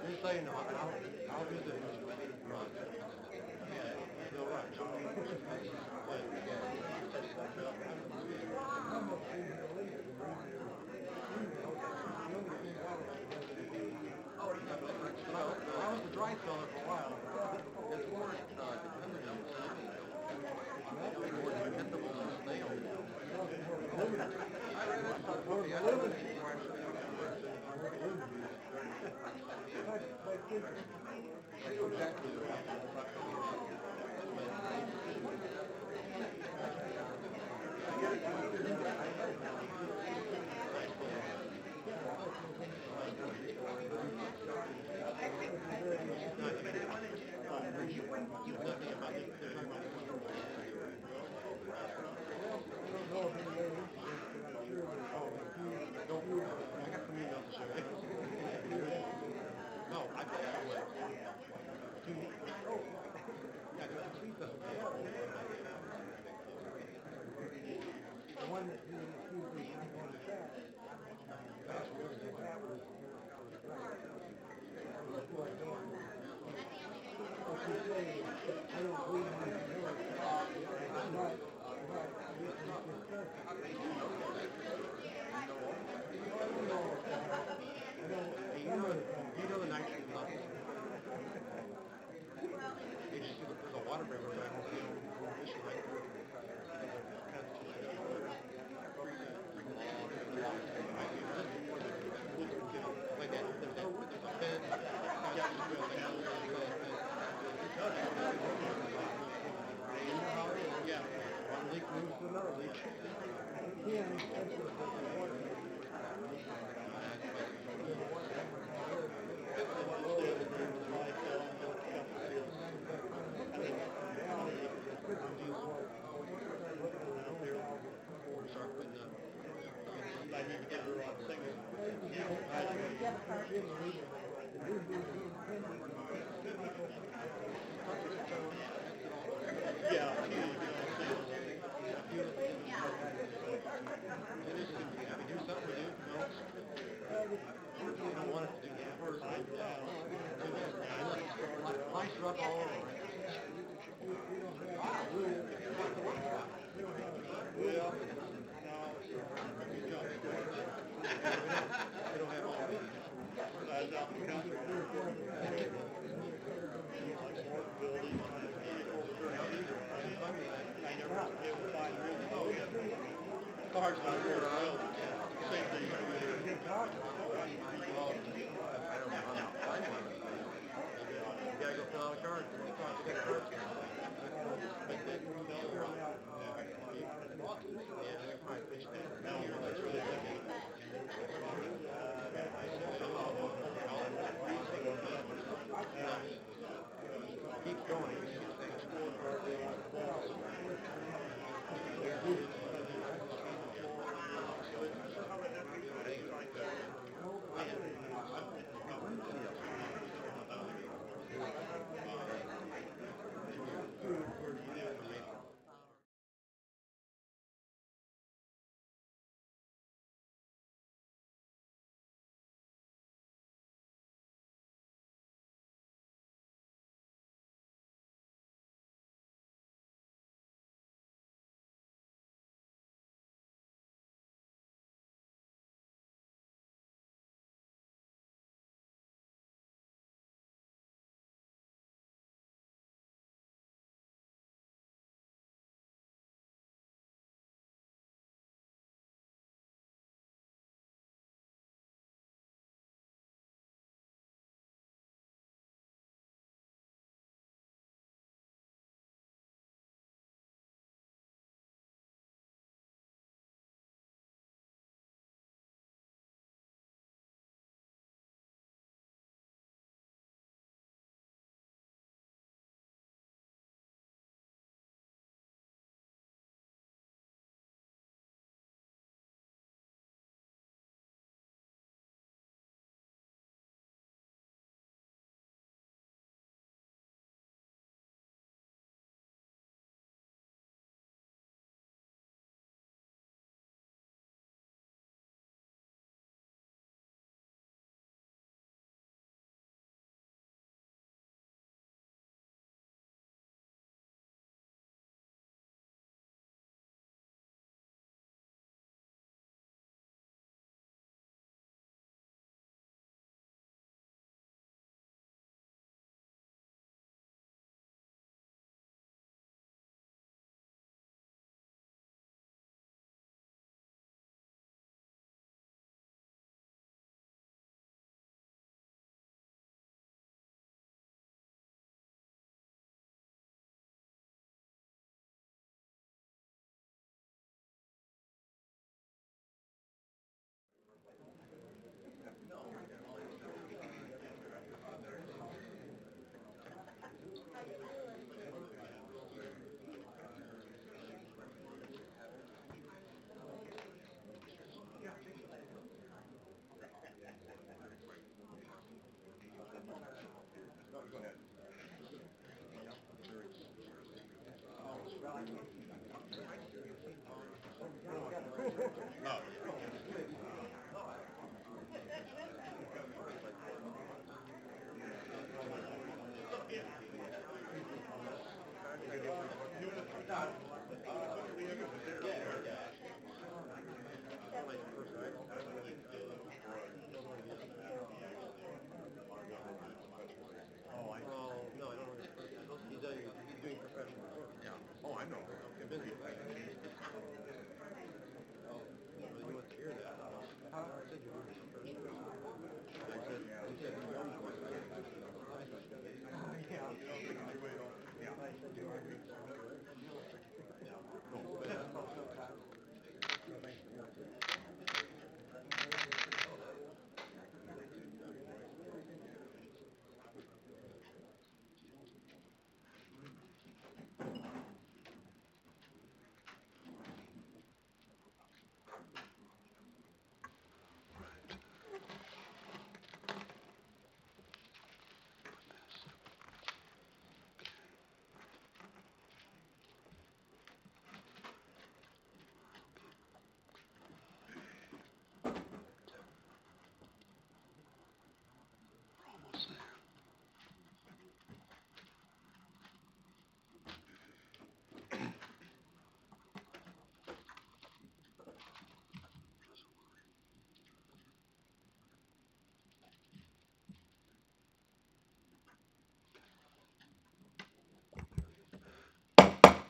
You're saying, how is it? Right. Still right. I was a dry seller for a while. It's more dependent on more dependable than snail. I read it, but I don't think more actually That's exactly I got some emails to share. No, I passed away. Yeah, I got some The one that he accused me of on the track, that's really good. That was right. What you say, I don't believe in this word. You know the nice thing about this? There's a water river that I don't feel issue like like that, there's a bed, yeah, one leak moves to another leak. Start putting I need to get her on single. Yeah. Do something with you, no? I don't want it to do that. Lice are up all over. Well, they don't have all of it. Cars not here around. Same thing. I don't know. You gotta go fill out a card. Yeah, they're probably fixed it. That's really keep going.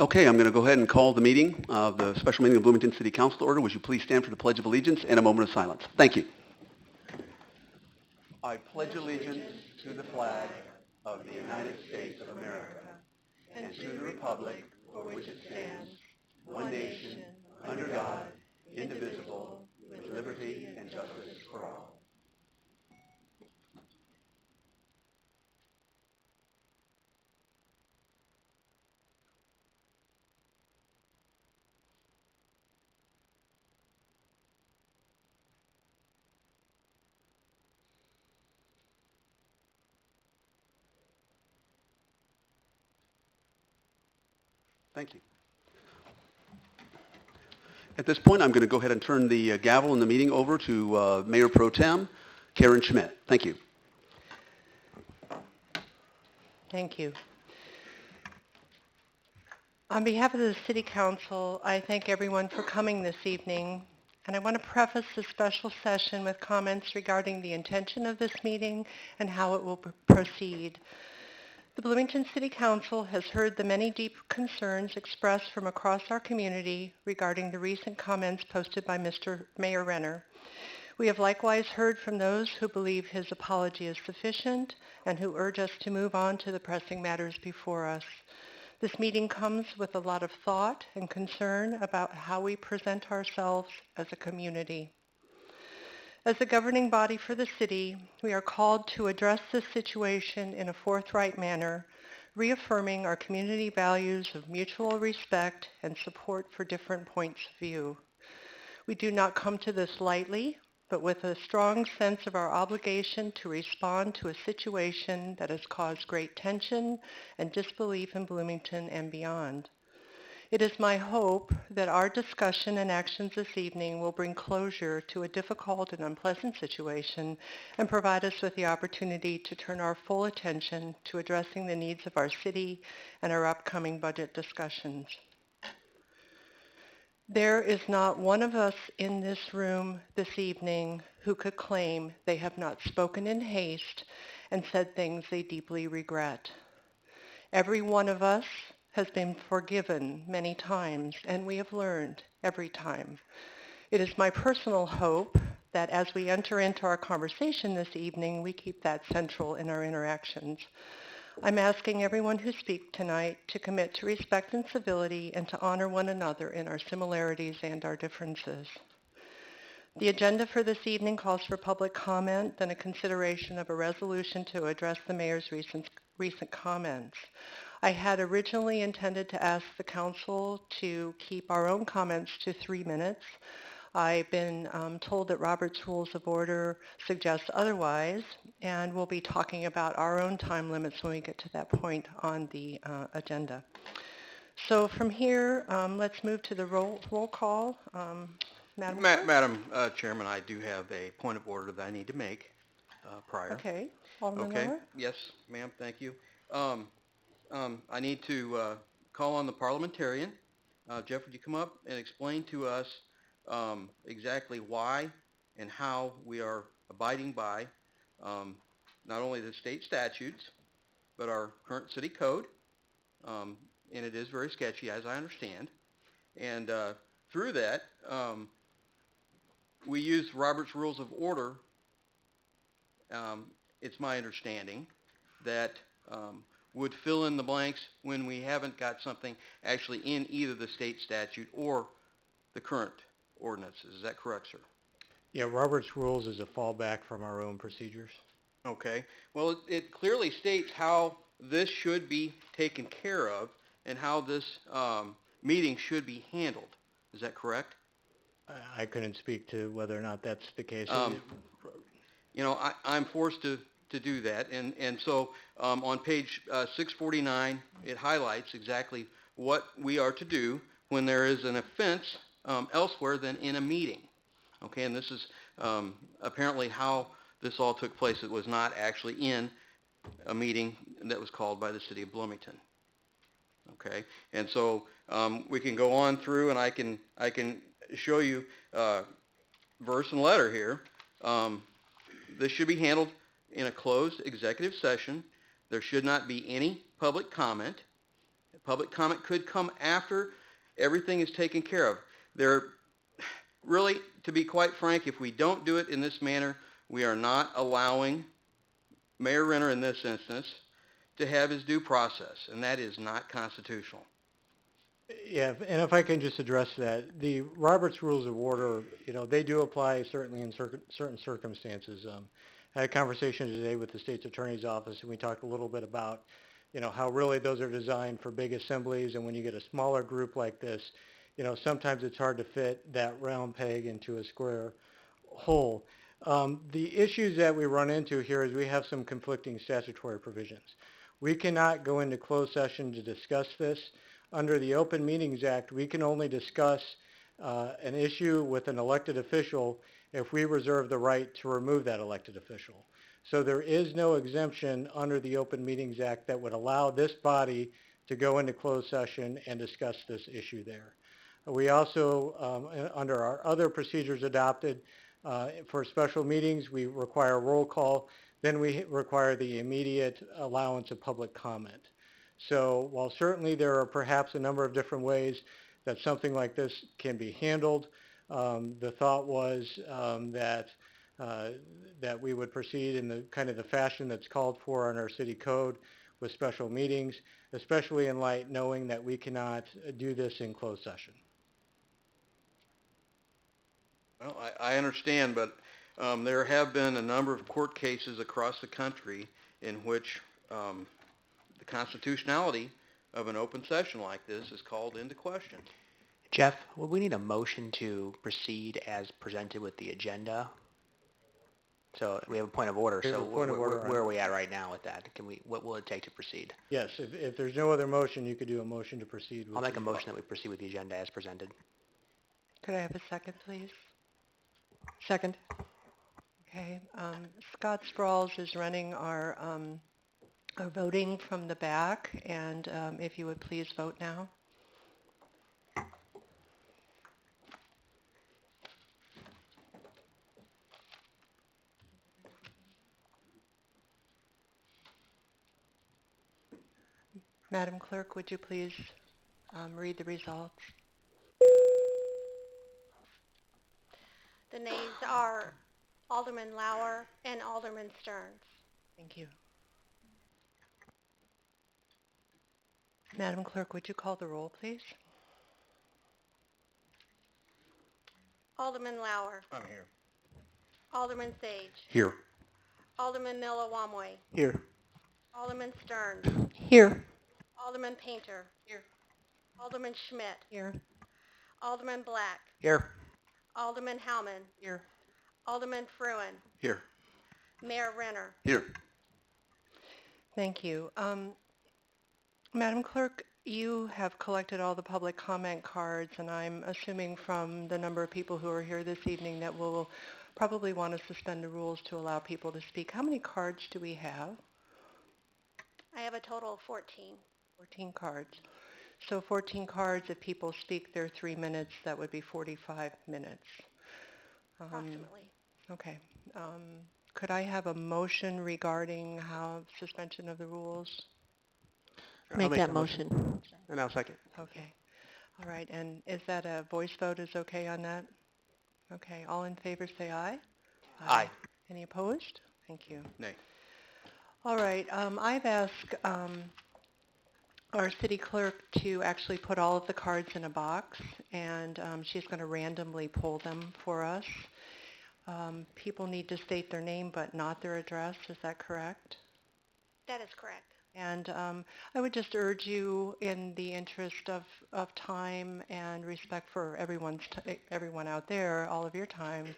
Okay, I'm going to go ahead and call the meeting of the special meeting of Bloomington City Council to order. Would you please stand for the Pledge of Allegiance and a moment of silence? Thank you. I pledge allegiance to the flag of the United States of America and to the republic for which it stands, one nation, under God, indivisible, with liberty and justice for all. Thank you. At this point, I'm going to go ahead and turn the gavel in the meeting over to Mayor Pro Tem Karen Schmidt. Thank you. Thank you. On behalf of the City Council, I thank everyone for coming this evening, and I want to preface this special session with comments regarding the intention of this meeting and how it will proceed. The Bloomington City Council has heard the many deep concerns expressed from across our community regarding the recent comments posted by Mr. Mayor Renner. We have likewise heard from those who believe his apology is sufficient and who urge us to move on to the pressing matters before us. This meeting comes with a lot of thought and concern about how we present ourselves as a community. As the governing body for the city, we are called to address this situation in a forthright manner, reaffirming our community values of mutual respect and support for different points of view. We do not come to this lightly, but with a strong sense of our obligation to respond to a situation that has caused great tension and disbelief in Bloomington and beyond. It is my hope that our discussion and actions this evening will bring closure to a difficult and unpleasant situation and provide us with the opportunity to turn our full attention to addressing the needs of our city and our upcoming budget discussions. There is not one of us in this room this evening who could claim they have not spoken in haste and said things they deeply regret. Every one of us has been forgiven many times, and we have learned every time. It is my personal hope that as we enter into our conversation this evening, we keep that central in our interactions. I'm asking everyone who speaks tonight to commit to respect and civility and to honor one another in our similarities and our differences. The agenda for this evening calls for public comment, then a consideration of a resolution to address the mayor's recent comments. I had originally intended to ask the council to keep our own comments to 3 minutes. I've been told that Robert's Rules of Order suggests otherwise, and we'll be talking about our own time limits when we get to that point on the agenda. So from here, let's move to the roll call. Madam Clerk? Madam Chairman, I do have a point of order that I need to make prior. Okay. Alderman Okay, Lower? yes, ma'am, thank you. Um, I need to call on the parliamentarian. Jeff, would you come up and explain to us exactly why and how we are abiding by um, not only the state statutes, but our current city code, and it is very sketchy, as I understand. And through that, we use Robert's Rules of Order. It's my understanding that would fill in the blanks when we haven't got something actually in either the state statute or the current ordinances. Is that correct, sir? Yeah, Robert's Rules is a fallback from our own procedures. Okay. Well, it clearly states how this should be taken care of and how this meeting should be handled. Is that correct? I couldn't speak to whether or not that's the case. You know, I'm forced to do that. And so on page 649, it highlights exactly what we are to do when there is an offense elsewhere than in a meeting. Okay, and this is apparently how this all took place. It was not actually in a meeting that was called by the city of Bloomington. Okay, and so we can go on through, and I can show you verse and letter here. This should be handled in a closed executive session. There should not be any public comment. Public comment could come after everything is taken care of. There, really, to be quite frank, if we don't do it in this manner, we are not allowing Mayor Renner in this instance to have his due process, and that is not constitutional. Yeah, and if I can just address that, the Robert's Rules of Order, they do apply certainly in certain circumstances. I had a conversation today with the state's attorney's office, and we talked a little bit about, how really those are designed for big assemblies, and when you get a smaller group like this, sometimes it's hard to fit that round peg into a square hole. The issues that we run into here is we have some conflicting statutory provisions. We cannot go into closed session to discuss this. Under the Open Meetings Act, we can only discuss an issue with an elected official if we reserve the right to remove that elected official. So there is no exemption under the Open Meetings Act that would allow this body to go into closed session and discuss this issue there. We also, under our other procedures adopted for special meetings, we require a roll call. Then we require the immediate allowance of public comment. So while certainly there are perhaps a number of different ways that something like this can be handled, the thought was that we would proceed in the kind of the fashion that's called for in our city code with special meetings, especially in light knowing that we cannot do this in closed session. Well, I understand, but there have been a number of court cases across the country in which the constitutionality of an open session like this is called into question. Jeff, would we need a motion to proceed as presented with the agenda? So we have a point of order. We have So a point of order where are we at right now with that? What will it take to proceed? Yes, if there's no other motion, you could do a motion to proceed with I'll make a the- motion that we proceed with the agenda as presented. Could I have a second, please? Second. Okay. Scott Sprawls is running our voting from the back, and if you would please vote now. Madam Clerk, would you please read the results? The nays are Alderman Lauer and Alderman Stearns. Thank you. Madam Clerk, would you call the roll, please? Alderman Lauer, I'm here. Alderman Sage, Here. Alderman Millawamwe, Here. Alderman Stearns, Here. Alderman Painter. Here. Alderman Schmidt, Here. Alderman Black, Here. Alderman Howman, Here. Alderman Fruin, Here. Mayor Renner. Here. Thank you. Madam Clerk, you have collected all the public comment cards, and I'm assuming from the number of people who are here this evening that we'll probably want to suspend the rules to allow people to speak. How many cards do we have? I have a total of 14. 14 cards. So 14 cards, if people speak their 3 minutes, that would be 45 minutes. Approximately. Okay. Could I have a motion regarding how suspension of the rules? I'll Make make that the motion. And I'll second. Okay. All right. And is that a voice vote is okay on that? Okay. All in favor say aye. Aye. Any opposed? Thank you. Nay. All right. I've asked our city clerk to actually put all of the cards in a box, and she's going to randomly pull them for us. People need to state their name but not their address. Is that correct? That is correct. And I would just urge you, in the interest of time and respect for everyone out there, all of your time,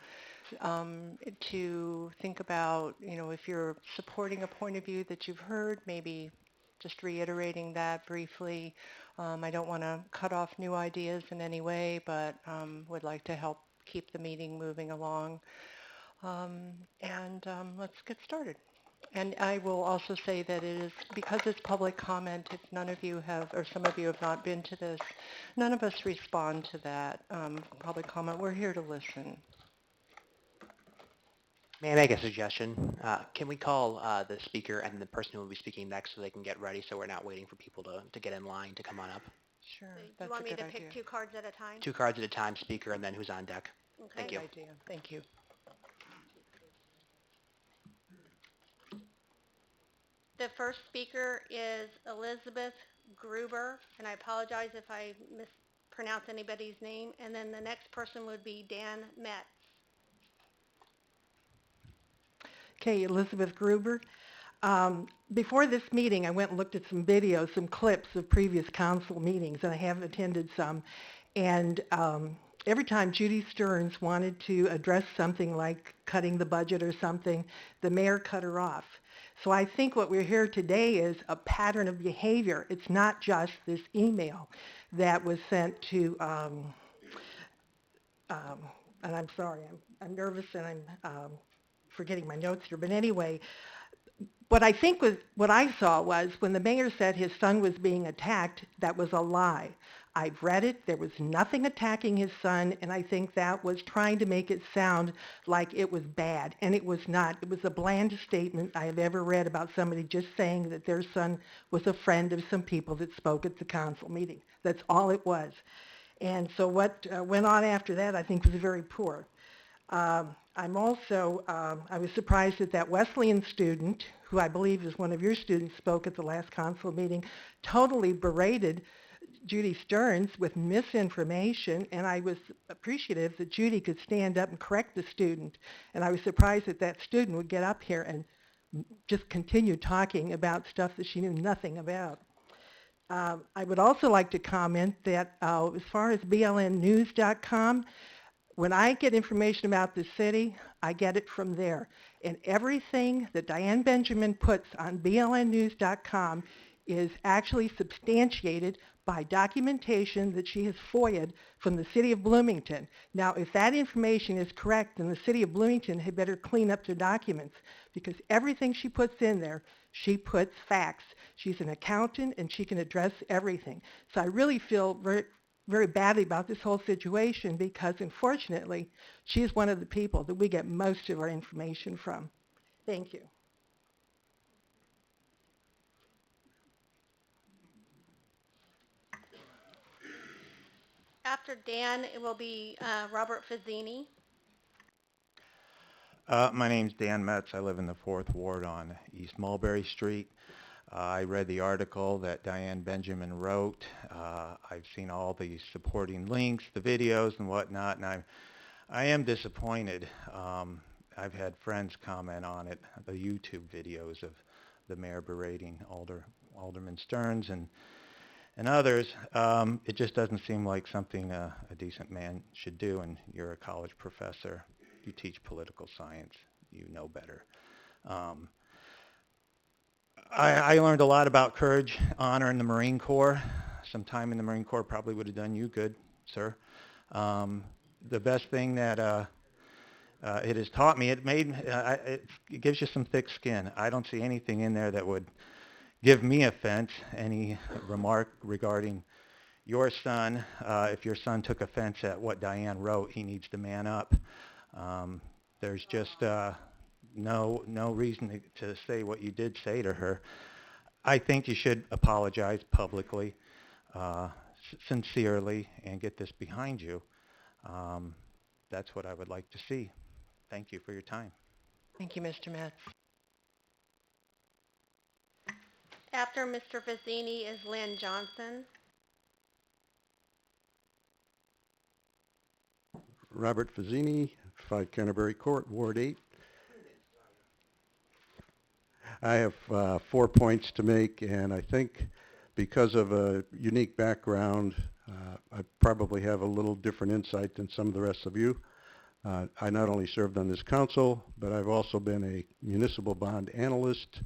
to think about, if you're supporting a point of view that you've heard, maybe just reiterating that briefly. I don't want to cut off new ideas in any way, but would like to help keep the meeting moving along. Let's get started. And I will also say that it is, because it's public comment, if none of you have, or some of you have not been to this, none of us respond to that public comment. We're here to listen. May I make a suggestion? Can we call the speaker and the person who will be speaking next so they can get ready so we're not waiting for people to get in line to come on up? Sure, So you that's want a me good to idea. pick 2 cards at a time? 2 cards at a time, speaker, and then who's on deck. Okay. Thank you. Good idea. Thank you. The first speaker is Elizabeth Gruber, and I apologize if I mispronounce anybody's name. And then the next person would be Dan Metz. Okay, Elizabeth Gruber. Before this meeting, I went and looked at some videos, some clips of previous council meetings, and I have attended some. And every time Judy Stearns wanted to address something like cutting the budget or something, the mayor cut her off. So I think what we're here today is a pattern of behavior. It's not just this email that was sent to, and I'm sorry, I'm nervous and I'm forgetting my notes here, but anyway, what I saw was when the mayor said his son was being attacked, that was a lie. I've read it. There was nothing attacking his son, and I think that was trying to make it sound like it was bad, and it was not. It was the blandest statement I have ever read about somebody just saying that their son was a friend of some people that spoke at the council meeting. That's all it was. And so what went on after that, I think, was very poor. I was surprised that that Wesleyan student, who I believe is one of your students, spoke at the last council meeting, totally berated Judy Stearns with misinformation, and I was appreciative that Judy could stand up and correct the student. And I was surprised that that student would get up here and just continue talking about stuff that she knew nothing about. I would also like to comment that as far as blnnews.com, when I get information about the city, I get it from there. And everything that Diane Benjamin puts on blnnews.com is actually substantiated by documentation that she has FOIA'd from the city of Bloomington. Now, if that information is correct, then the city of Bloomington had better clean up their documents, because everything she puts in there, she puts facts. She's an accountant and she can address everything. So I really feel very badly about this whole situation, because unfortunately, she's one of the people that we get most of our information from. Thank you. After Dan, it will be Robert Fazzini. My name's Dan Metz. I live in the 4th Ward on East Mulberry Street. I read the article that Diane Benjamin wrote. I've seen all the supporting links, the videos and whatnot, and I am disappointed. I've had friends comment on it, the YouTube videos of the mayor berating Alderman Stearns and others. It just doesn't seem like something a decent man should do, and you're a college professor. You teach political science. You know better. I learned a lot about courage, honor in the Marine Corps, some time in the Marine Corps probably would have done you good, sir. The best thing that it has taught me, it gives you some thick skin. I don't see anything in there that would give me offense, any remark regarding your son. If your son took offense at what Diane wrote, he needs to man up. There's just no reason to say what you did say to her. I think you should apologize publicly, sincerely, and get this behind you. That's what I would like to see. Thank you for your time. Thank you, Mr. Metz. After Mr. Fazzini is Lynn Johnson. Robert Fazzini, 5 Canterbury Court, Ward 8. I have 4 points to make, and I think because of a unique background, I probably have a little different insight than some of the rest of you. I not only served on this council, but I've also been a municipal bond analyst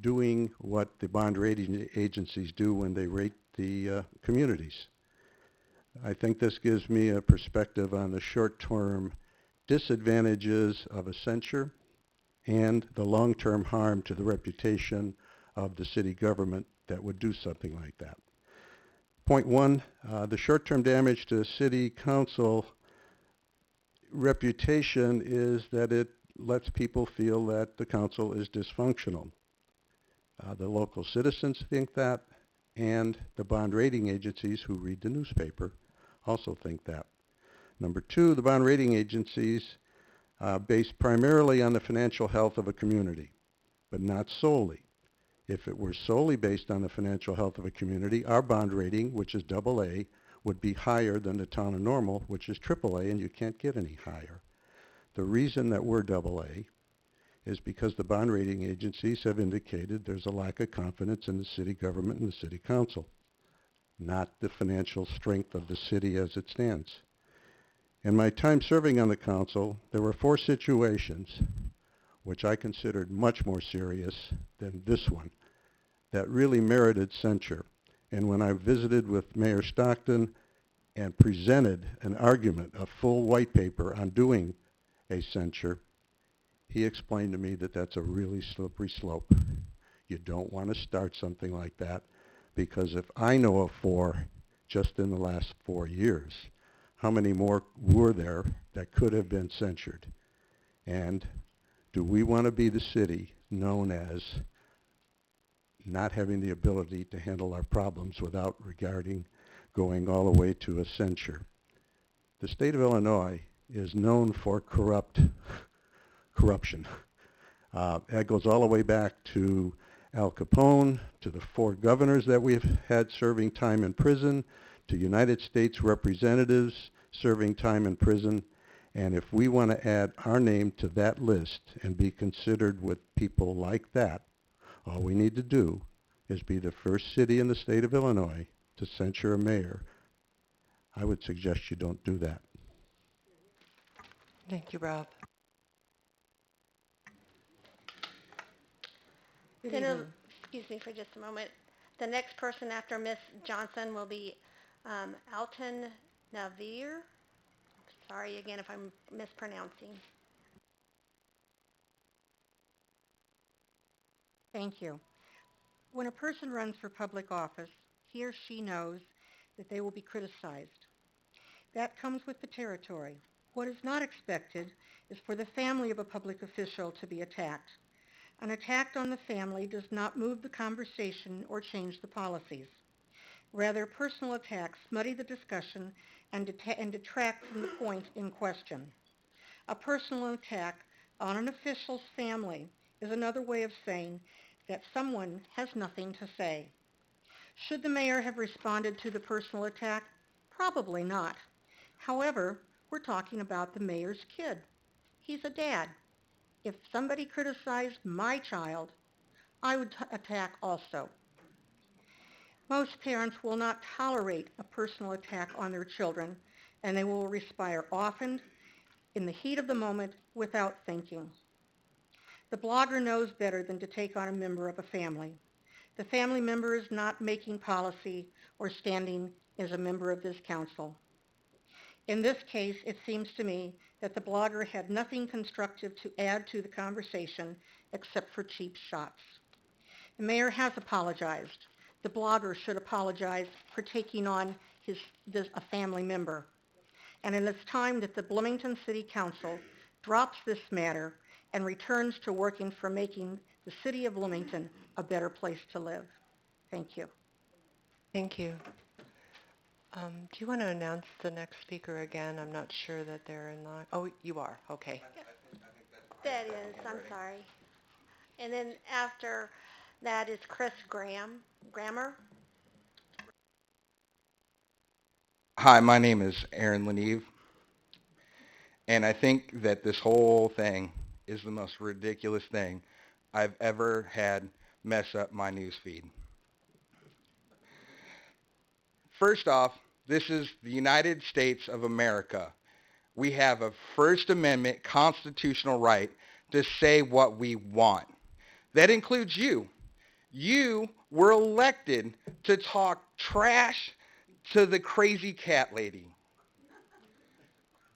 doing what the bond rating agencies do when they rate the communities. I think this gives me a perspective on the short-term disadvantages of a censure and the long-term harm to the reputation of the city government that would do something like that. Point 1, the short-term damage to city council reputation is that it lets people feel that the council is dysfunctional. The local citizens think that, and the bond rating agencies who read the newspaper also think that. Number 2, the bond rating agencies based primarily on the financial health of a community, but not solely. If it were solely based on the financial health of a community, our bond rating, which is AA, would be higher than the town of Normal, which is AAA, and you can't get any higher. The reason that we're AA is because the bond rating agencies have indicated there's a lack of confidence in the city government and the city council, not the financial strength of the city as it stands. In my time serving on the council, there were 4 situations, which I considered much more serious than this one, that really merited censure. And when I visited with Mayor Stockton and presented an argument, a full white paper on doing a censure, he explained to me that that's a really slippery slope. You don't want to start something like that, because if I know of 4 just in the last 4 years, how many more were there that could have been censured? And do we want to be the city known as not having the ability to handle our problems without going all the way to a censure? The state of Illinois is known for corruption. That goes all the way back to Al Capone, to the 4 governors that we've had serving time in prison, to United States representatives serving time in prison. And if we want to add our name to that list and be considered with people like that, all we need to do is be the first city in the state of Illinois to censure a mayor. I would suggest you don't do that. Thank you, Rob. Then, excuse me for just a moment. The next person after Ms. Johnson will be Alton Navir. Sorry again if I'm mispronouncing. Thank you. When a person runs for public office, he or she knows that they will be criticized. That comes with the territory. What is not expected is for the family of a public official to be attacked. An attack on the family does not move the conversation or change the policies. Rather, personal attacks muddy the discussion and detract from the point in question. A personal attack on an official's family is another way of saying that someone has nothing to say. Should the mayor have responded to the personal attack? Probably not. However, we're talking about the mayor's kid. He's a dad. If somebody criticized my child, I would attack also. Most parents will not tolerate a personal attack on their children, and they will respond often in the heat of the moment without thinking. The blogger knows better than to take on a member of a family. The family member is not making policy or standing as a member of this council. In this case, it seems to me that the blogger had nothing constructive to add to the conversation except for cheap shots. The mayor has apologized. The blogger should apologize for taking on a family member. And it is time that the Bloomington City Council drops this matter and returns to working for making the city of Bloomington a better place to live. Thank you. Thank you. Do you want to announce the next speaker again? I'm not sure that they're in line. Oh, you are. Okay. That is, I'm sorry. And then after that is Chris Grammer. Hi, my name is Aaron Leneve, and I think that this whole thing is the most ridiculous thing I've ever had mess up my news feed. First off, this is the United States of America. We have a First Amendment constitutional right to say what we want. That includes you. You were elected to talk trash to the crazy cat lady.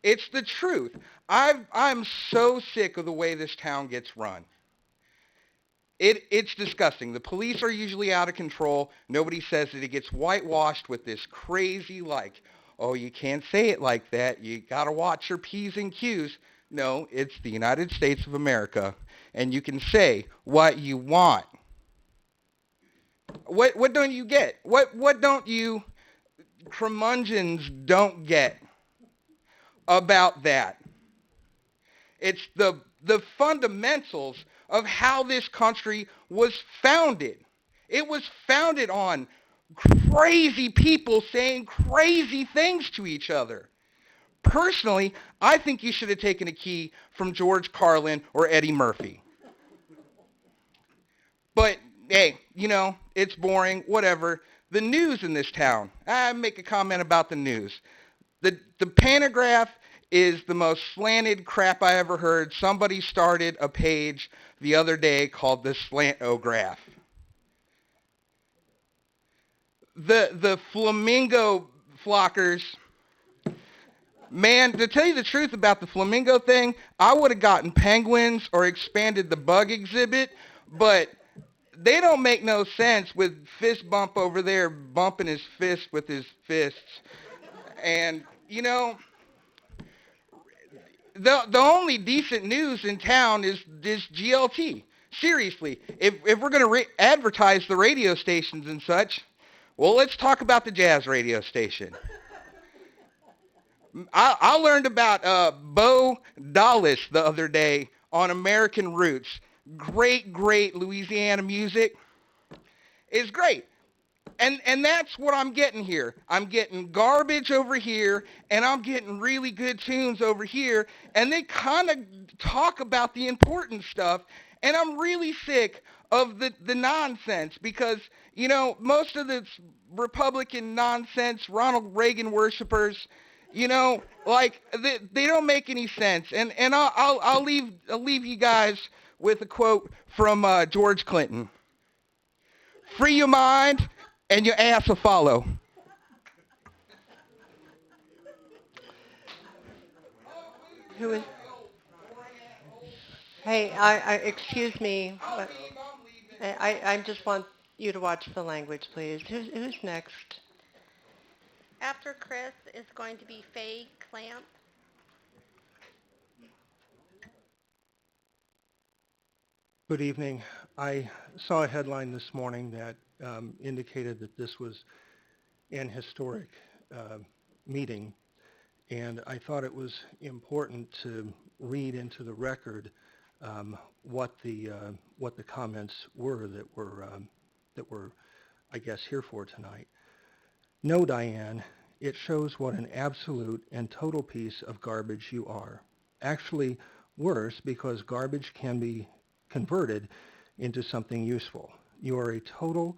It's the truth. I'm so sick of the way this town gets run. It's disgusting. The police are usually out of control. Nobody says that. It gets whitewashed with this crazy, like, oh, you can't say it like that. You got to watch your P's and Q's. No, it's the United States of America, and you can say what you want. What don't you get? What don't you curmudgeons don't get about that? It's the fundamentals of how this country was founded. It was founded on crazy people saying crazy things to each other. Personally, I think you should have taken a key from George Carlin or Eddie Murphy. But, hey, it's boring, whatever. The news in this town, I make a comment about the news. The Pantograph is the most slanted crap I ever heard. Somebody started a page the other day called the Slantograph. The flamingo flockers, man, to tell you the truth about the flamingo thing, I would have gotten penguins or expanded the bug exhibit, but they don't make no sense with fist bump over there bumping his fist with his fists. And, the only decent news in town is GLT. Seriously, if we're going to advertise the radio stations and such, well, let's talk about the jazz radio station. I learned about Bo Dallas the other day on American Roots. Great Louisiana music. It's great. And that's what I'm getting here. I'm getting garbage over here, and I'm getting really good tunes over here, and they kind of talk about the important stuff, and I'm really sick of the nonsense because, most of this Republican nonsense, Ronald Reagan worshipers, like, they don't make any sense. And I'll leave you guys with a quote from George Clinton. Free your mind, and your ass will follow. Who is? Hey, excuse me. But I just want you to watch the language, please. Who's next? After Chris is going to be Faye Clamp. Good evening. I saw a headline this morning that indicated that this was an historic meeting, and I thought it was important to read into the record what the comments were that were, I guess, here for tonight. No, Diane, it shows what an absolute and total piece of garbage you are. Actually, worse, because garbage can be converted into something useful. You are a total,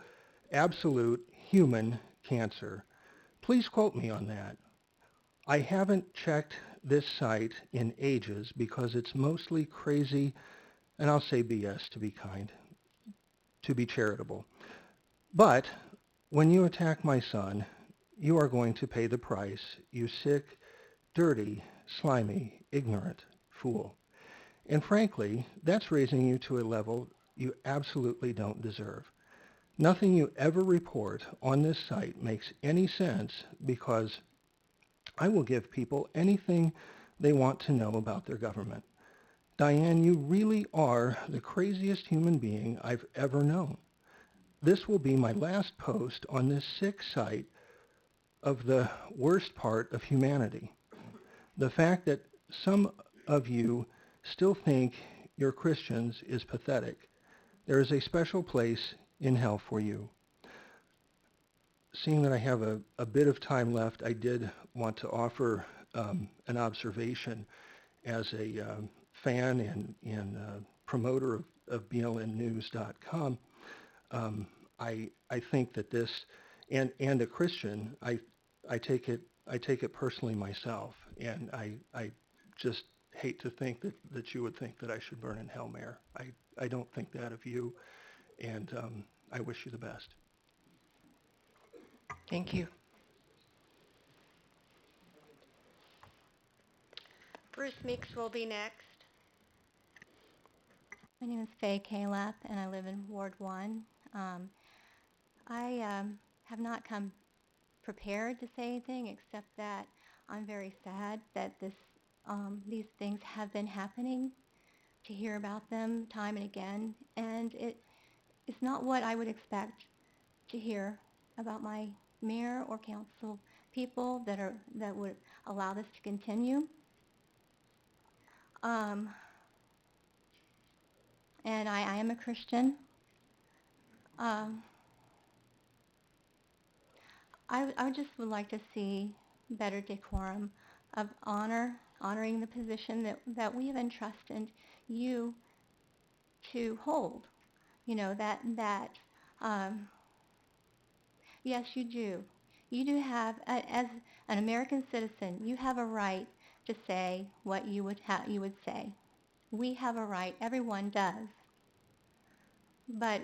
absolute human cancer. Please quote me on that. I haven't checked this site in ages because it's mostly crazy, and I'll say BS to be kind, to be charitable. But when you attack my son, you are going to pay the price, you sick, dirty, slimy, ignorant fool. And frankly, that's raising you to a level you absolutely don't deserve. Nothing you ever report on this site makes any sense because I will give people anything they want to know about their government. Diane, you really are the craziest human being I've ever known. This will be my last post on this sick site of the worst part of humanity. The fact that some of you still think you're Christians is pathetic. There is a special place in hell for you. Seeing that I have a bit of time left, I did want to offer an observation as a fan and promoter of blnnews.com. I think that this, and a Christian, I take it personally myself, and I just hate to think that you would think that I should burn in hell, Mayor. I don't think that of you, and I wish you the best. Thank you. Bruce Meeks will be next. My name is Faye Calap, and I live in Ward 1. I have not come prepared to say anything except that I'm very sad that these things have been happening, to hear about them time and again, and it's not what I would expect to hear about my mayor or council people that would allow this to continue. And I am a Christian. I just would like to see better decorum of honoring the position that we have entrusted you to hold. You know, yes, you do. You do have, as an American citizen, you have a right to say what you would say. We have a right, everyone does. But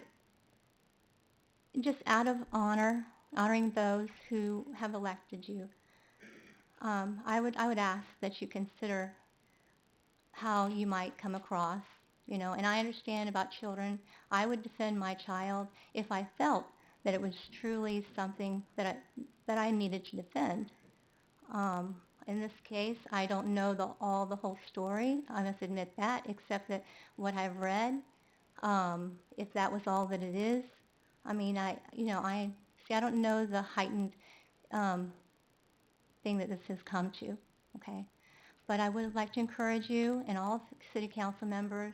just out of honoring those who have elected you, I would ask that you consider how you might come across, you know, and I understand about children. I would defend my child if I felt that it was truly something that I needed to defend. In this case, I don't know the whole story. I must admit that, except that what I've read, if that was all that it is, I mean, I don't know the heightened thing that this has come to, okay? But I would like to encourage you and all city council members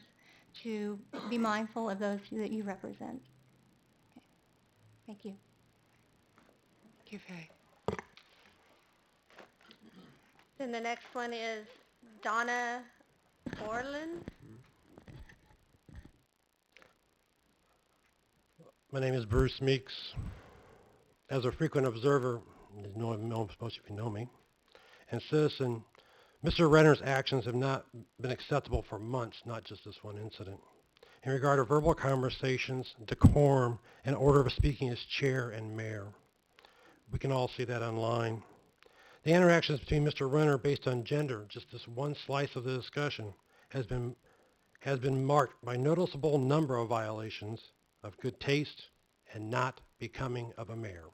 to be mindful of those that you represent. Okay. Thank you. Thank you, Faye. Then the next one is Donna Orland. My name is Bruce Meeks. As a frequent observer, most of you know me, and citizen, Mr. Renner's actions have not been acceptable for months, not just this one incident. In regard to verbal conversations, decorum, and order of speaking as chair and mayor. We can all see that online. The interactions between Mr. Renner based on gender, just this one slice of the discussion, has been marked by noticeable number of violations of good taste and not becoming of a mayor.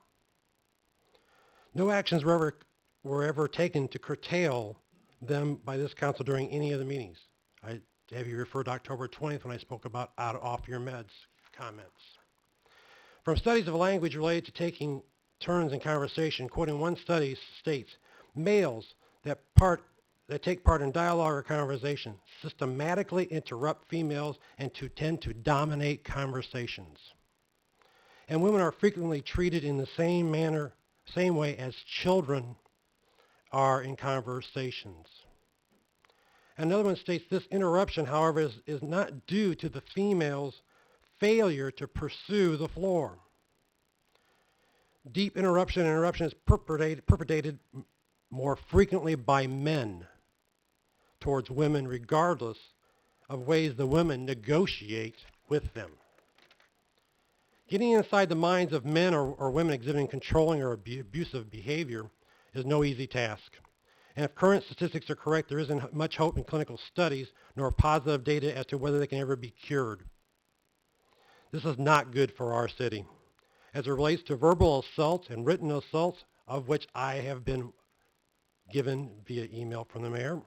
No actions were ever taken to curtail them by this council during any of the meetings. I have you refer to October 20th when I spoke about off your meds comments. From studies of language related to taking turns in conversation, quoting one study states, males that take part in dialogue or conversation systematically interrupt females and tend to dominate conversations. And women are frequently treated in the same way as children are in conversations. Another one states this interruption, however, is not due to the female's failure to pursue the floor. Deep interruption is perpetrated more frequently by men towards women, regardless of ways the women negotiate with them. Getting inside the minds of men or women exhibiting controlling or abusive behavior is no easy task. And if current statistics are correct, there isn't much hope in clinical studies nor positive data as to whether they can ever be cured. This is not good for our city. As it relates to verbal assaults and written assaults, of which I have been given via email from the mayor,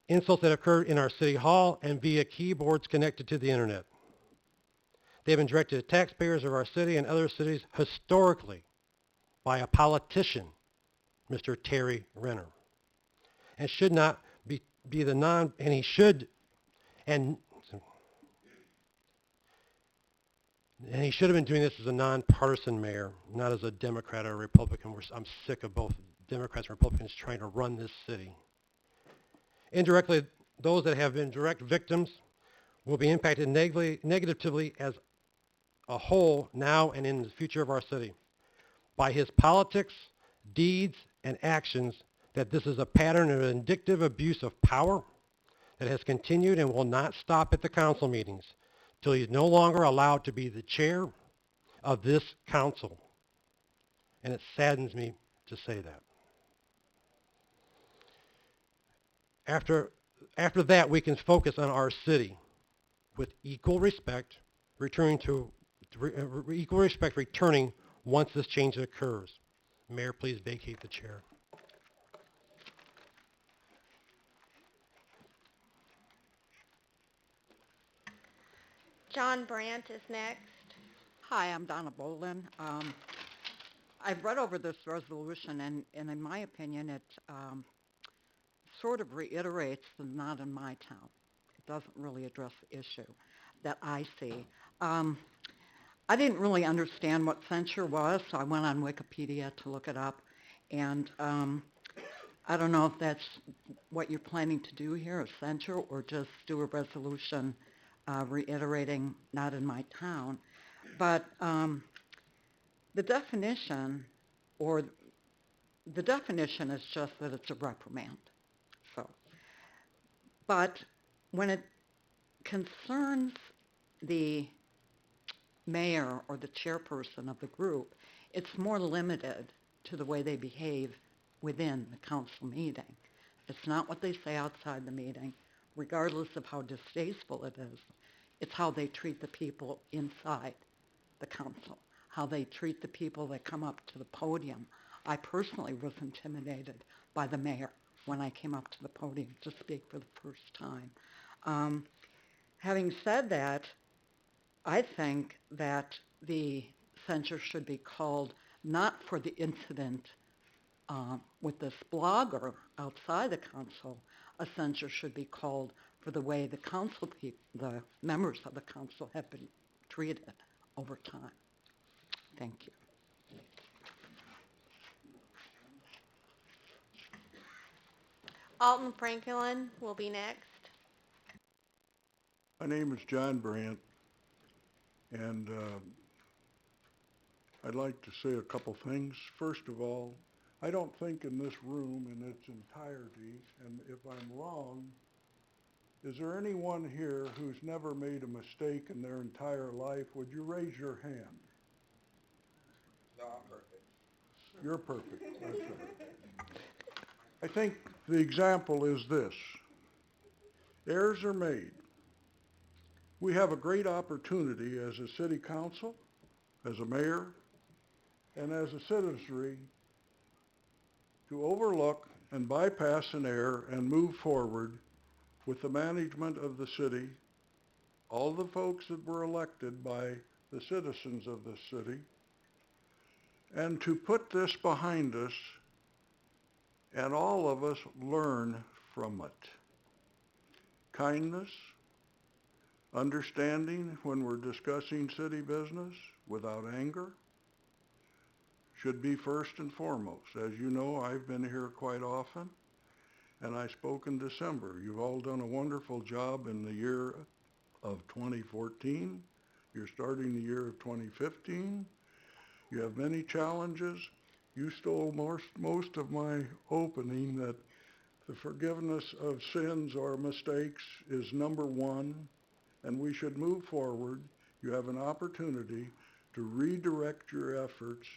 insults that occurred in our city hall and via keyboards connected to the internet. They have been directed at taxpayers of our city and other cities historically by a politician, Mr. Terry Renner, and should not be the non, and he should, and he should have been doing this as a nonpartisan mayor, not as a Democrat or a Republican. I'm sick of both Democrats and Republicans trying to run this city. Indirectly, those that have been direct victims will be impacted negatively as a whole now and in the future of our city by his politics, deeds, and actions, that this is a pattern of vindictive abuse of power that has continued and will not stop at the council meetings till he is no longer allowed to be the chair of this council. And it saddens me to say that. After that, we can focus on our city with equal respect, returning once this change occurs. Mayor, please vacate the chair. John Brandt is next. Hi, I'm Donna Bolin. I've read over this resolution, and in my opinion, it sort of reiterates the not in my town. It doesn't really address the issue that I see. I didn't really understand what censure was, so I went on Wikipedia to look it up, and I don't know if that's what you're planning to do here, a censure, or just do a resolution reiterating not in my town. But the definition is just that it's a reprimand. So, but when it concerns the mayor or the chairperson of the group, it's more limited to the way they behave within the council meeting. It's not what they say outside the meeting, regardless of how distasteful it is. It's how they treat the people inside the council, how they treat the people that come up to the podium. I personally was intimidated by the mayor when I came up to the podium to speak for the first time. Having said that, I think that the censure should be called not for the incident with this blogger outside the council. A censure should be called for the way the members of the council have been treated over time. Thank you. Alton Franklin will be next. My name is John Brandt, and I'd like to say a couple things. First of all, I don't think in this room in its entirety, and if I'm wrong, is there anyone here who's never made a mistake in their entire life? Would you raise your hand? No, I'm perfect. You're perfect. That's right. I think the example is this. Errors are made. We have a great opportunity as a city council, as a mayor, and as a citizenry to overlook and bypass an error and move forward with the management of the city, all the folks that were elected by the citizens of this city, and to put this behind us and all of us learn from it. Kindness, understanding when we're discussing city business without anger should be first and foremost. As you know, I've been here quite often, and I spoke in December. You've all done a wonderful job in the year of 2014. You're starting the year of 2015. You have many challenges. You stole most of my opening that the forgiveness of sins or mistakes is number one, and we should move forward You have an opportunity to redirect your efforts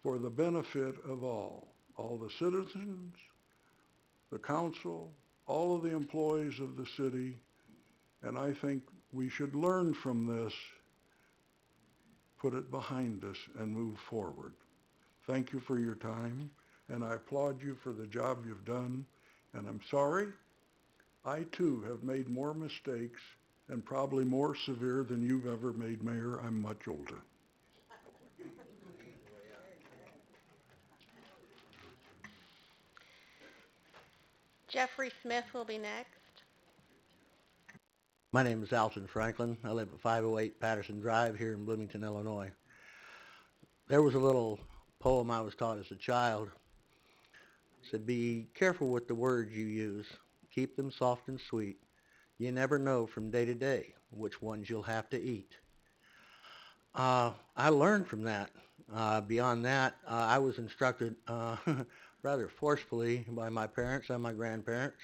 for the benefit of all the citizens, the council, all of the employees of the city, and I think we should learn from this, put it behind us, and move forward. Thank you for your time, and I applaud you for the job you've done, and I'm sorry, I too have made more mistakes and probably more severe than you've ever made, Mayor. I'm much older. Jeffrey Smith will be next. My name is Alton Franklin. I live at 508 Patterson Drive here in Bloomington, Illinois. There was a little poem I was taught as a child. It said, be careful with the words you use. Keep them soft and sweet. You never know from day to day which ones you'll have to eat. I learned from that. Beyond that, I was instructed rather forcefully by my parents and my grandparents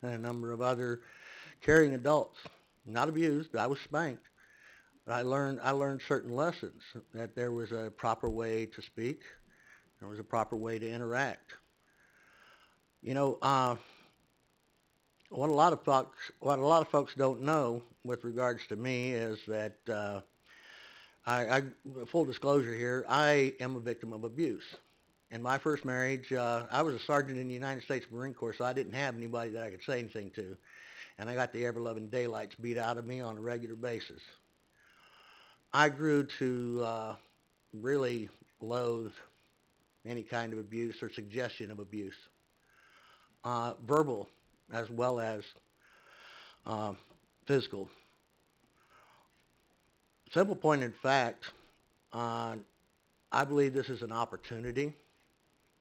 and a number of other caring adults. Not abused, I was spanked. But I learned certain lessons, that there was a proper way to speak, there was a proper way to interact. You know, what a lot of folks don't know with regards to me is that full disclosure here, I am a victim of abuse. In my first marriage, I was a sergeant in the United States Marine Corps, so I didn't have anybody that I could say anything to. And I got the ever-loving daylights beat out of me on a regular basis. I grew to really loathe any kind of abuse or suggestion of abuse, verbal as well as physical. Simple point in fact, I believe this is an opportunity.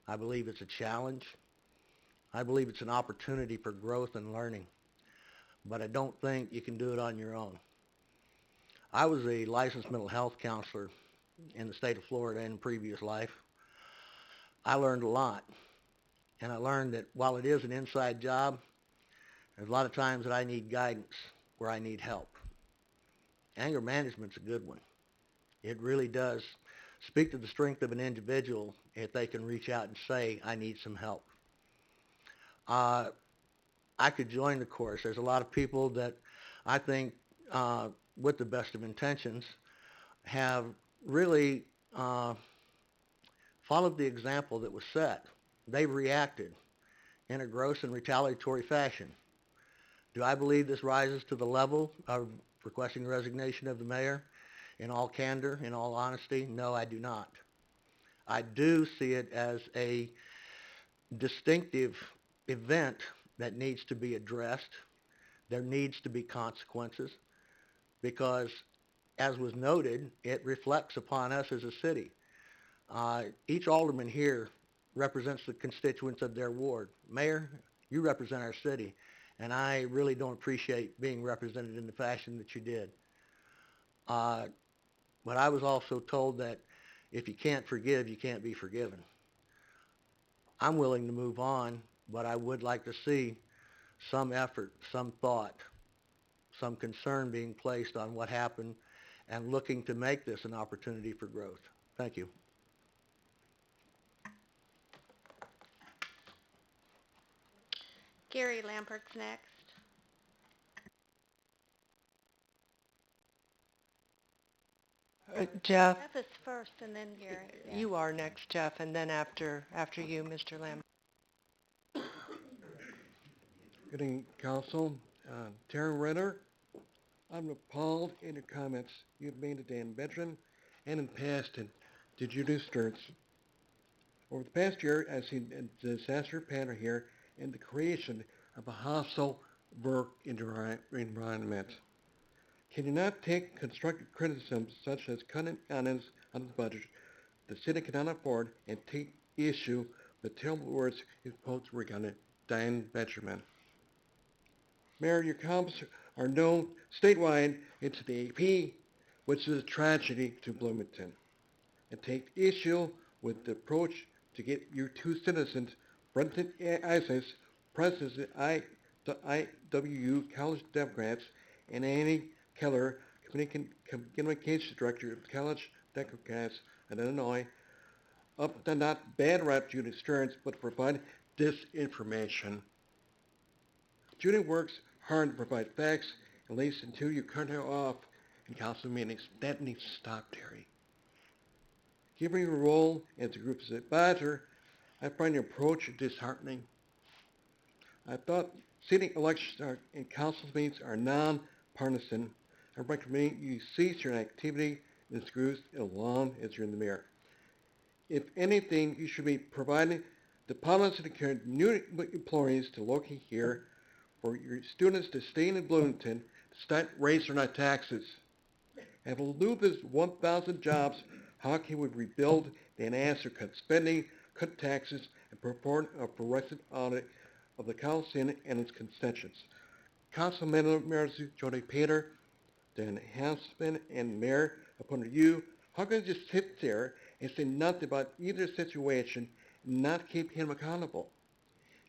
I believe it's a challenge. I believe it's an opportunity for growth and learning. But I don't think you can do it on your own. I was a licensed mental health counselor in the state of Florida in a previous life. I learned a lot. And I learned that while it is an inside job, there's a lot of times that I need guidance where I need help. Anger management's a good one. It really does speak to the strength of an individual if they can reach out and say, I need some help. I could join the course. There's a lot of people that I think, with the best of intentions, have really followed the example that was set. They've reacted in a gross and retaliatory fashion. Do I believe this rises to the level of requesting resignation of the mayor? In all candor, in all honesty, no, I do not. I do see it as a distinctive event that needs to be addressed. There needs to be consequences because, as was noted, it reflects upon us as a city. Each alderman here represents the constituents of their ward. Mayor, you represent our city, and I really don't appreciate being represented in the fashion that you did. But I was also told that if you can't forgive, you can't be forgiven. I'm willing to move on, but I would like to see some effort, some thought, some concern being placed on what happened and looking to make this an opportunity for growth. Thank you. Gary Lampert's next. Jeff, Jeff is first and then Gary. you are next, Jeff, and then after you, Mr. Lamb. Good evening, Council. Terry Renner, I'm appalled in the comments you've made to Dan Benjamin and in past to Judy Sturts. Over the past year, I've seen a disaster pattern here in the creation of a hostile work environment. Can you not take constructive criticism such as cutting onions out of the budget the city cannot afford and take issue with terrible words you quote regarding Diane Benjamin? Mayor, your comments are known statewide into the AP, which is a tragedy to Bloomington. And take issue with the approach to get your two citizens, Brenton Isaacs, President of the IWU College Democrats, and Annie Keller, Communications Director of the College of Democrats in Illinois, up to not bad rap Judy Stearns, but to provide disinformation. Judy works hard to provide facts, at least until you cut her off in council meetings. That needs to stop, Terry. Given your role as the group's advisor, I find your approach disheartening. I thought city elections and council meetings are non-partisan. I recommend you cease your activity in these groups as long as you're in the mayor. If anything, you should be providing the policy to current new employees to locate here for your students to stay in Bloomington to start raising our taxes. And if we lose this 1,000 jobs, how can we rebuild and answer cut spending, cut taxes, and perform a forensic audit of the council and its concessions? Council members Jody Pater, Dan Hansman, and Mayor, upon you, how can you just sit there and say nothing about either situation and not keep him accountable?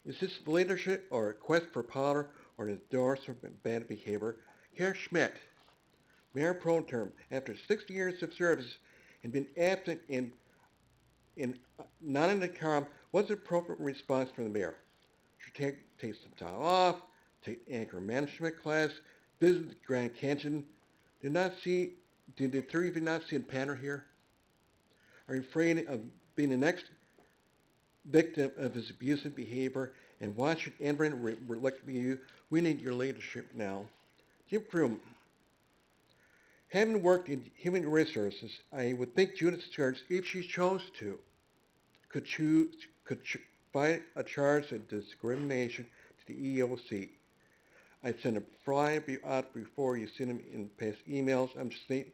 Is this leadership or a quest for power or an endorsement of bad behavior? Herr Schmidt, Mayor Pro Tem, after 60 years of service and been absent in not in the quorum, what's the appropriate response from the mayor? Should take some time off, take anger management class, visit the Grand Canyon. Did the three of you not see a pattern here? Are you afraid of being the next victim of his abusive behavior? And why should anyone look at you? We need your leadership now. Jim Froome, having worked in human resources, I would think Judith Church, if she chose to, could fight a charge of discrimination to the EEOC. I sent a flyer out before you send them in past emails. I'm just saying,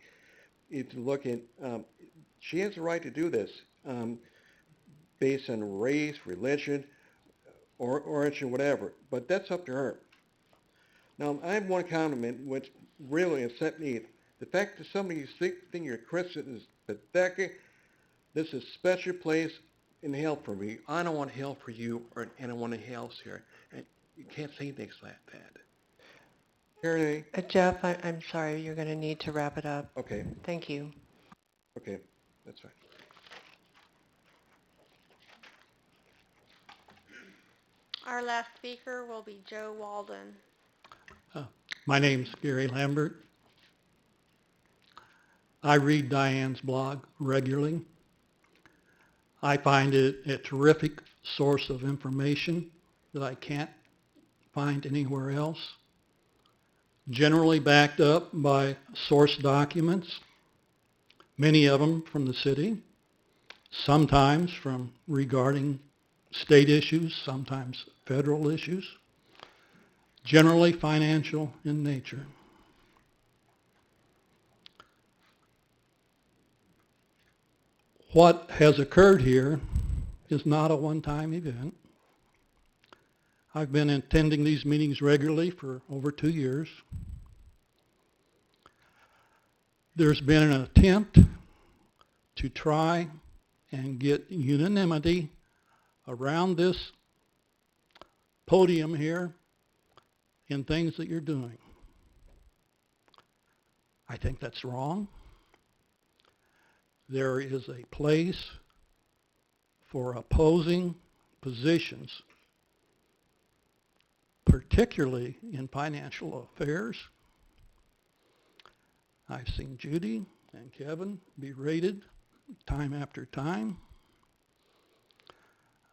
if you look at, she has the right to do this based on race, religion, or origin, whatever. But that's up to her. Now, I have one comment which really upset me. The fact that somebody think you're a Christian is pathetic. This is a special place in hell for me. I don't want hell for you or anyone else here. And you can't say things like that. Karen? Jeff, I'm sorry, you're going to need to wrap it up. Okay. Thank you. Okay, that's fine. Our last speaker will be Joe Walden. My name's Gary Lambert. I read Diane's blog regularly. I find it a terrific source of information that I can't find anywhere else. Generally backed up by source documents, many of them from the city, sometimes from regarding state issues, sometimes federal issues, generally financial in nature. What has occurred here is not a one-time event. I've been attending these meetings regularly for over 2 years. There's been an attempt to try and get unanimity around this podium here in things that you're doing. I think that's wrong. There is a place for opposing positions, particularly in financial affairs. I've seen Judy and Kevin be rated time after time.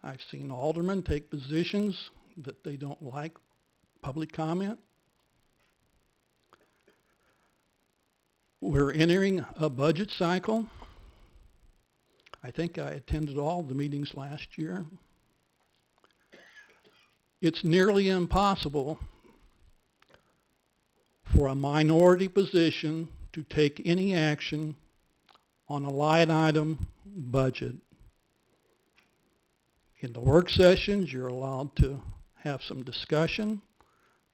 I've seen aldermen take positions that they don't like public comment. We're entering a budget cycle. I think I attended all the meetings last year. It's nearly impossible for a minority position to take any action on a line item budget. In the work sessions, you're allowed to have some discussion,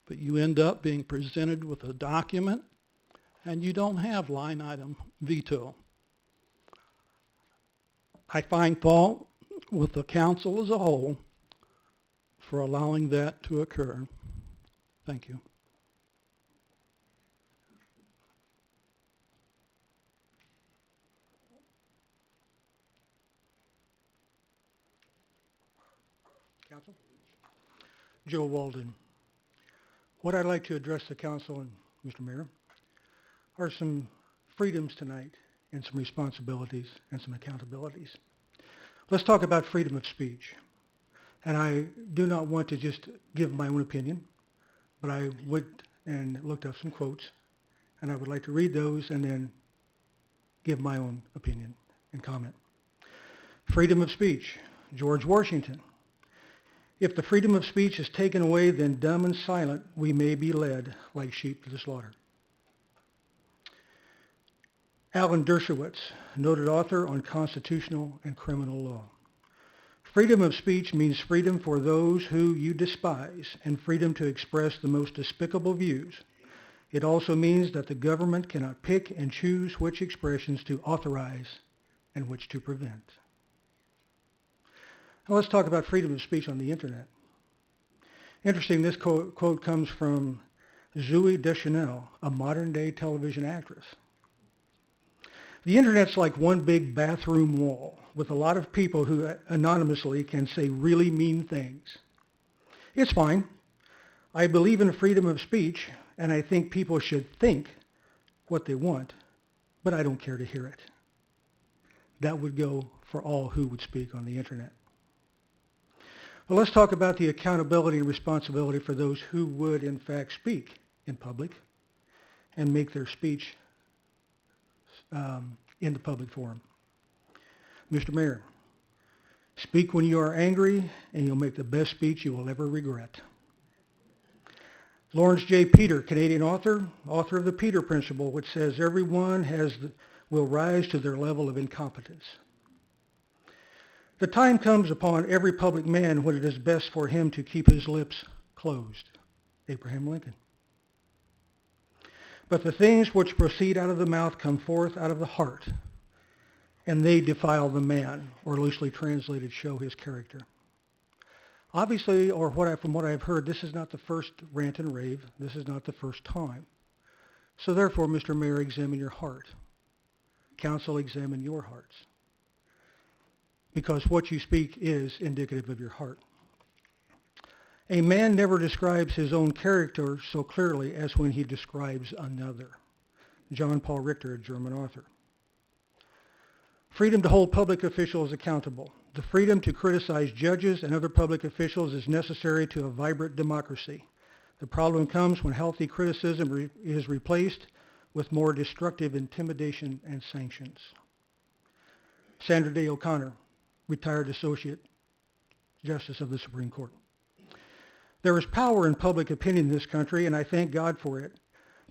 but you end up being presented with a document and you don't have line item veto. I find fault with the council as a whole for allowing that to occur. Thank you. Council. Joe Walden. What I'd like to address the council and Mr. Mayor are some freedoms tonight and some responsibilities and some accountabilities. Let's talk about freedom of speech. And I do not want to just give my own opinion, but I went and looked up some quotes, and I would like to read those and then give my own opinion and comment. Freedom of speech, George Washington. If the freedom of speech is taken away, then dumb and silent we may be led like sheep to the slaughter. Alan Dershowitz, noted author on constitutional and criminal law. Freedom of speech means freedom for those who you despise and freedom to express the most despicable views. It also means that the government cannot pick and choose which expressions to authorize and which to prevent. Now let's talk about freedom of speech on the internet. Interesting, this quote comes from Zooey Deschanel, a modern-day television actress. The internet's like one big bathroom wall with a lot of people who anonymously can say really mean things. It's fine. I believe in freedom of speech, and I think people should think what they want, but I don't care to hear it. That would go for all who would speak on the internet. Well, let's talk about the accountability and responsibility for those who would, in fact, speak in public and make their speech in the public forum. Mr. Mayor, speak when you are angry, and you'll make the best speech you will ever regret. Lawrence J. Peter, Canadian author of the Peter Principle, which says everyone will rise to their level of incompetence. The time comes upon every public man when it is best for him to keep his lips closed. Abraham Lincoln. But the things which proceed out of the mouth come forth out of the heart, and they defile the man, or loosely translated, show his character. Obviously, from what I've heard, this is not the first rant and rave. This is not the first time. So therefore, Mr. Mayor, examine your heart. Council, examine your hearts. Because what you speak is indicative of your heart. A man never describes his own character so clearly as when he describes another. John Paul Richter, a German author. Freedom to hold public officials accountable. The freedom to criticize judges and other public officials is necessary to a vibrant democracy. The problem comes when healthy criticism is replaced with more destructive intimidation and sanctions. Sandra Day O'Connor, retired Associate Justice of the Supreme Court. There is power in public opinion in this country, and I thank God for it.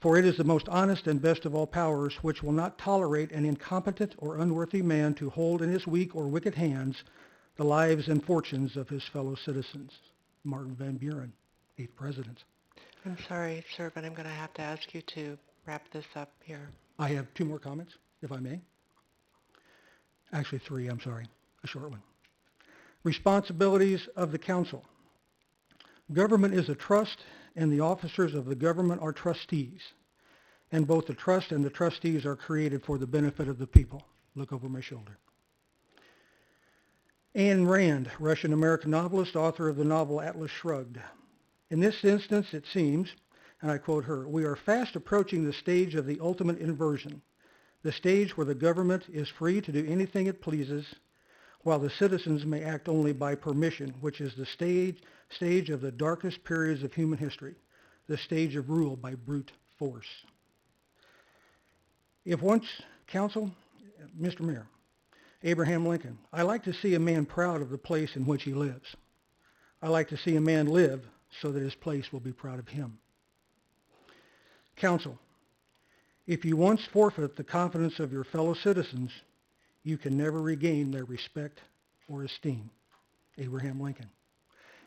For it is the most honest and best of all powers, which will not tolerate an incompetent or unworthy man to hold in his weak or wicked hands the lives and fortunes of his fellow citizens. Martin Van Buren, 8th President. I'm sorry, sir, but I'm going to have to ask you to wrap this up here. I have 2 more comments, if I may. Actually 3, I'm sorry, a short one. Responsibilities of the council. Government is a trust, and the officers of the government are trustees. And both the trust and the trustees are created for the benefit of the people. Look over my shoulder. Ayn Rand, Russian-American novelist, author of the novel Atlas Shrugged. In this instance, it seems, and I quote her, "We are fast approaching the stage of the ultimate inversion, the stage where the government is free to do anything it pleases, while the citizens may act only by permission, which is the stage of the darkest periods of human history, the stage of rule by brute force." If once, council, Mr. Mayor, Abraham Lincoln, I like to see a man proud of the place in which he lives. I like to see a man live so that his place will be proud of him. Council, if you once forfeit the confidence of your fellow citizens, you can never regain their respect or esteem. Abraham Lincoln.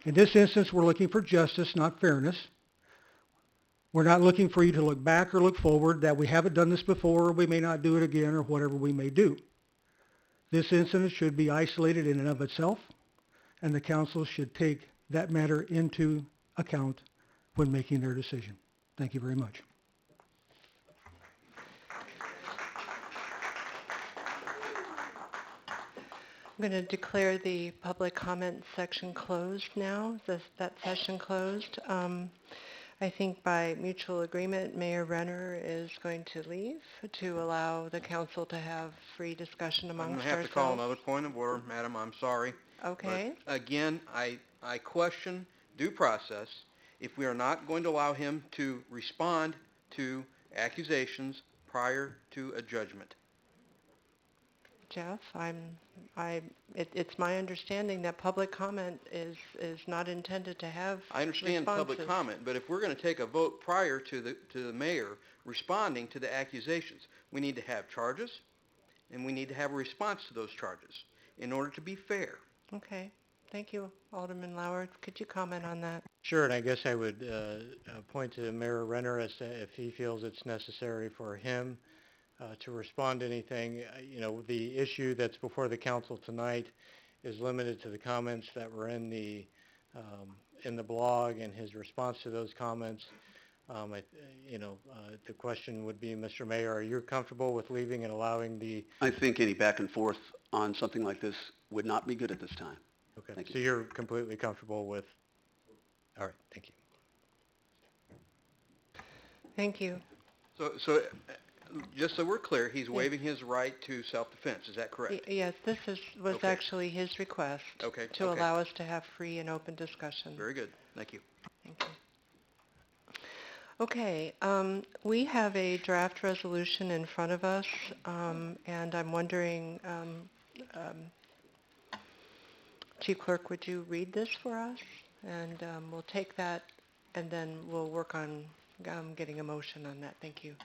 In this instance, we're looking for justice, not fairness. We're not looking for you to look back or look forward, that we haven't done this before, or we may not do it again, or whatever we may do. This incident should be isolated in and of itself, and the council should take that matter into account when making their decision. Thank you very much. I'm going to declare the public comment section closed now, that session closed. I think by mutual agreement, Mayor Renner is going to leave to allow the council to have free discussion I'm going amongst to have to call ourselves. another point of order, Madam. I'm sorry. Okay. But again, I question due process if we are not going to allow him to respond to accusations prior to a judgment. Jeff, it's my understanding that public comment is not intended to have I understand public responses. comment, but if we're going to take a vote prior to the mayor responding to the accusations, we need to have charges, and we need to have a response to those charges in order to be fair. Okay. Thank you, Alderman Lauer. Could you comment on that? Sure, and I guess I would point to Mayor Renner as to if he feels it's necessary for him to respond to anything. The issue that's before the council tonight is limited to the comments that were in the blog and his response to those comments. The question would be, Mr. Mayor, are you comfortable with leaving and allowing the... I think any back and forth on something like this would not be good at this time. Okay, Thank you. so you're completely comfortable with... All right, thank you. Thank you. So just so we're clear, he's waiving his right to self-defense. Is that correct? Yes, this was Okay. actually his request Okay. to allow us to have free and open discussion. Very good. Thank you. Thank you. Okay, we have a draft resolution in front of us, and I'm wondering, Chief Clerk, would you read this for us? And we'll take that, and then we'll work on getting a motion on that. Thank you.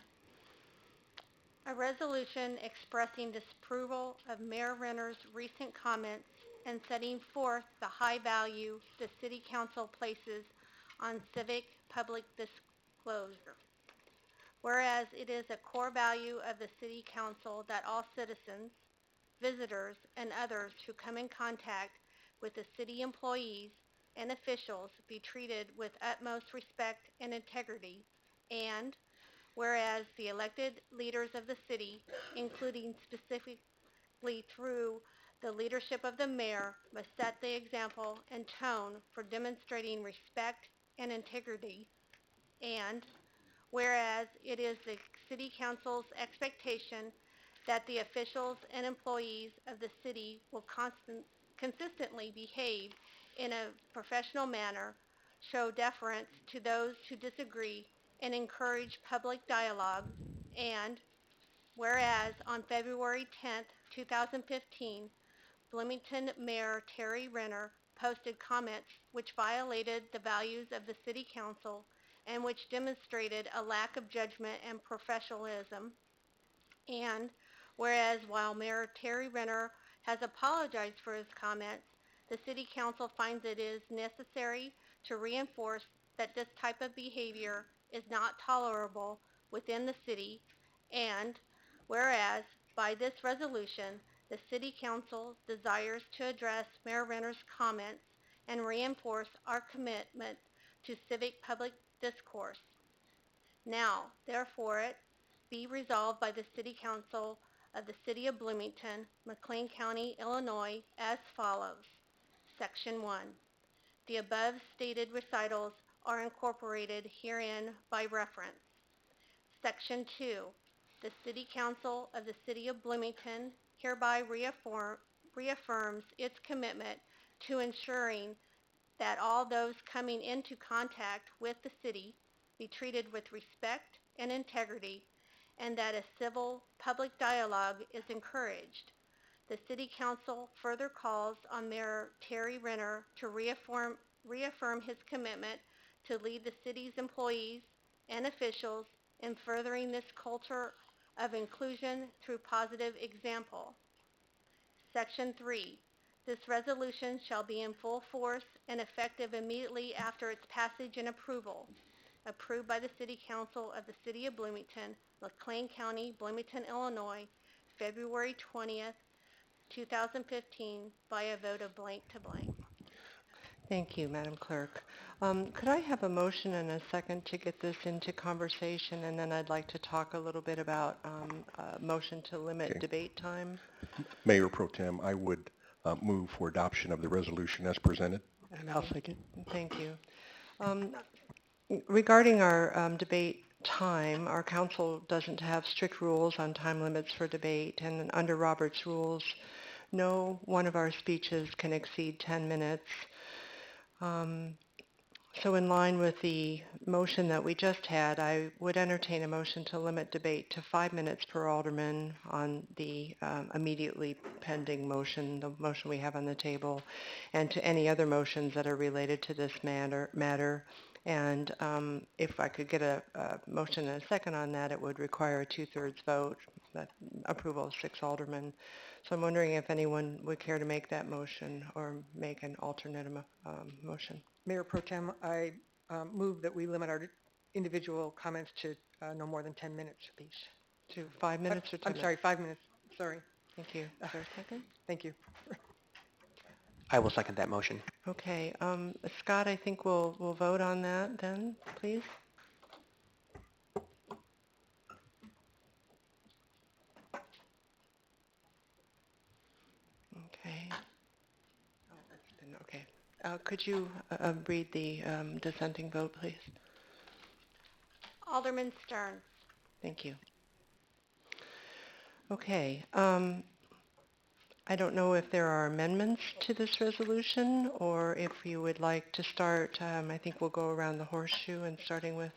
A resolution expressing disapproval of Mayor Renner's recent comments and setting forth the high value the City Council places on civic public disclosure. Whereas it is a core value of the City Council that all citizens, visitors, and others who come in contact with the city employees and officials be treated with utmost respect and integrity, and whereas the elected leaders of the city, including specifically through the leadership of the mayor, must set the example and tone for demonstrating respect and integrity, and whereas it is the City Council's expectation that the officials and employees of the city will consistently behave in a professional manner, show deference to those who disagree, and encourage public dialogue, and whereas on February 10th, 2015, Bloomington Mayor Terry Renner posted comments which violated the values of the City Council and which demonstrated a lack of judgment and professionalism, and whereas while Mayor Terry Renner has apologized for his comments, the City Council finds it is necessary to reinforce that this type of behavior is not tolerable within the city, and whereas by this resolution, the City Council desires to address Mayor Renner's comments and reinforce our commitment to civic public discourse. Now, therefore, it be resolved by the City Council of the City of Bloomington, McLean County, Illinois, as follows. Section 1. The above stated recitals are incorporated herein by reference. Section 2. The City Council of the City of Bloomington hereby reaffirms its commitment to ensuring that all those coming into contact with the city be treated with respect and integrity, and that a civil public dialogue is encouraged. The City Council further calls on Mayor Terry Renner to reaffirm his commitment to lead the city's employees and officials in furthering this culture of inclusion through positive example. Section 3. This resolution shall be in full force and effective immediately after its passage and approval. Approved by the City Council of the City of Bloomington, McLean County, Bloomington, Illinois, February 20th, 2015, by a vote of blank to blank. Thank you, Madam Clerk. Could I have a motion and a second to get this into conversation, and then I'd like to talk a little bit about a motion to limit debate time. Mayor Pro Tem, I would move for adoption of the resolution as presented. And I'll second. Thank you. Um, Regarding our debate time, our council doesn't have strict rules on time limits for debate, and under Robert's rules, no one of our speeches can exceed 10 minutes. So in line with the motion that we just had, I would entertain a motion to limit debate to 5 minutes per alderman on the immediately pending motion, the motion we have on the table, and to any other motions that are related to this matter. And if I could get a motion and a second on that, it would require a 2/3 vote, approval of 6 aldermen. So I'm wondering if anyone would care to make that motion or make an alternate motion. Mayor Pro Tem, I move that we limit our individual comments to no more than 10 minutes each. To 5 minutes or 2 I'm minutes? sorry, 5 minutes. Sorry. Thank you. Is there a second? Thank you. I will second that motion. Okay. Scott, I think we'll vote on that then, please. Okay. Okay. Could you read the dissenting vote, please? Alderman Stern. Thank you. Okay. I don't know if there are amendments to this resolution or if you would like to start. I think we'll go around the horseshoe and starting with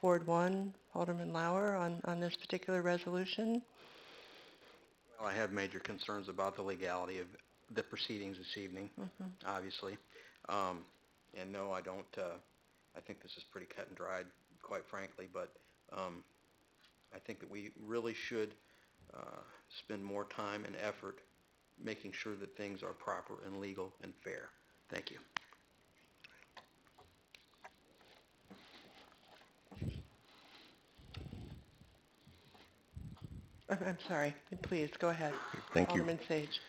Ward 1, Alderman Lauer on this particular resolution. Well, I have major concerns about the legality of the proceedings this evening, obviously. And no, I don't, I think this is pretty cut and dried, quite frankly, but I think that we really should spend more time and effort making sure that things are proper and legal and fair. Thank you. I'm sorry. Please, go ahead. Thank you. Alderman Sage.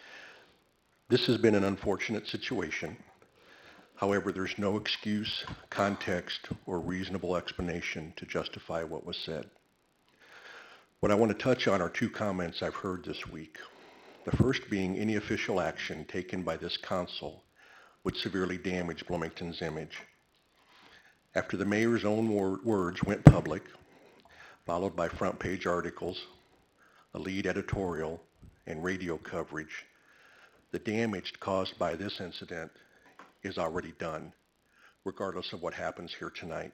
This has been an unfortunate situation. However, there's no excuse, context, or reasonable explanation to justify what was said. What I want to touch on are 2 comments I've heard this week. The first being any official action taken by this council would severely damage Bloomington's image. After the mayor's own words went public, followed by front page articles, a lead editorial, and radio coverage, the damage caused by this incident is already done, regardless of what happens here tonight.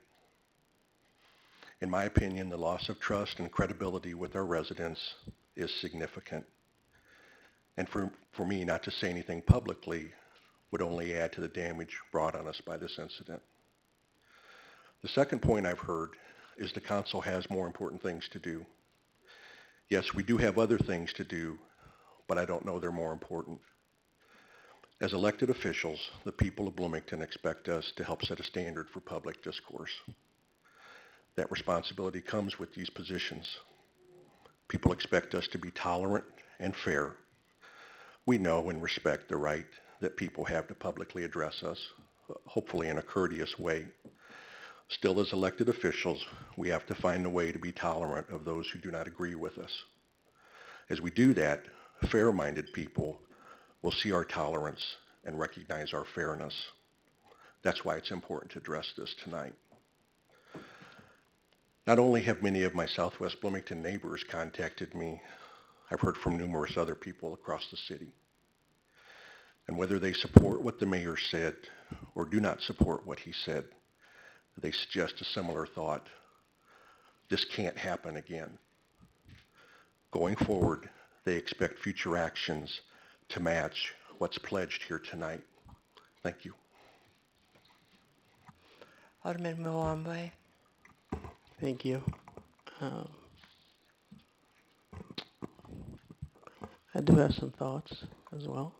In my opinion, the loss of trust and credibility with our residents is significant. And for me not to say anything publicly would only add to the damage brought on us by this incident. The second point I've heard is the council has more important things to do. Yes, we do have other things to do, but I don't know they're more important. As elected officials, the people of Bloomington expect us to help set a standard for public discourse. That responsibility comes with these positions. People expect us to be tolerant and fair. We know and respect the right that people have to publicly address us, hopefully in a courteous way. Still, as elected officials, we have to find a way to be tolerant of those who do not agree with us. As we do that, fair-minded people will see our tolerance and recognize our fairness. That's why it's important to address this tonight. Not only have many of my Southwest Bloomington neighbors contacted me, I've heard from numerous other people across the city. And whether they support what the mayor said or do not support what he said, they suggest a similar thought. This can't happen again. Going forward, they expect future actions to match what's pledged here tonight. Thank you. Alderman Mwambe. Thank you. I do have some thoughts as well.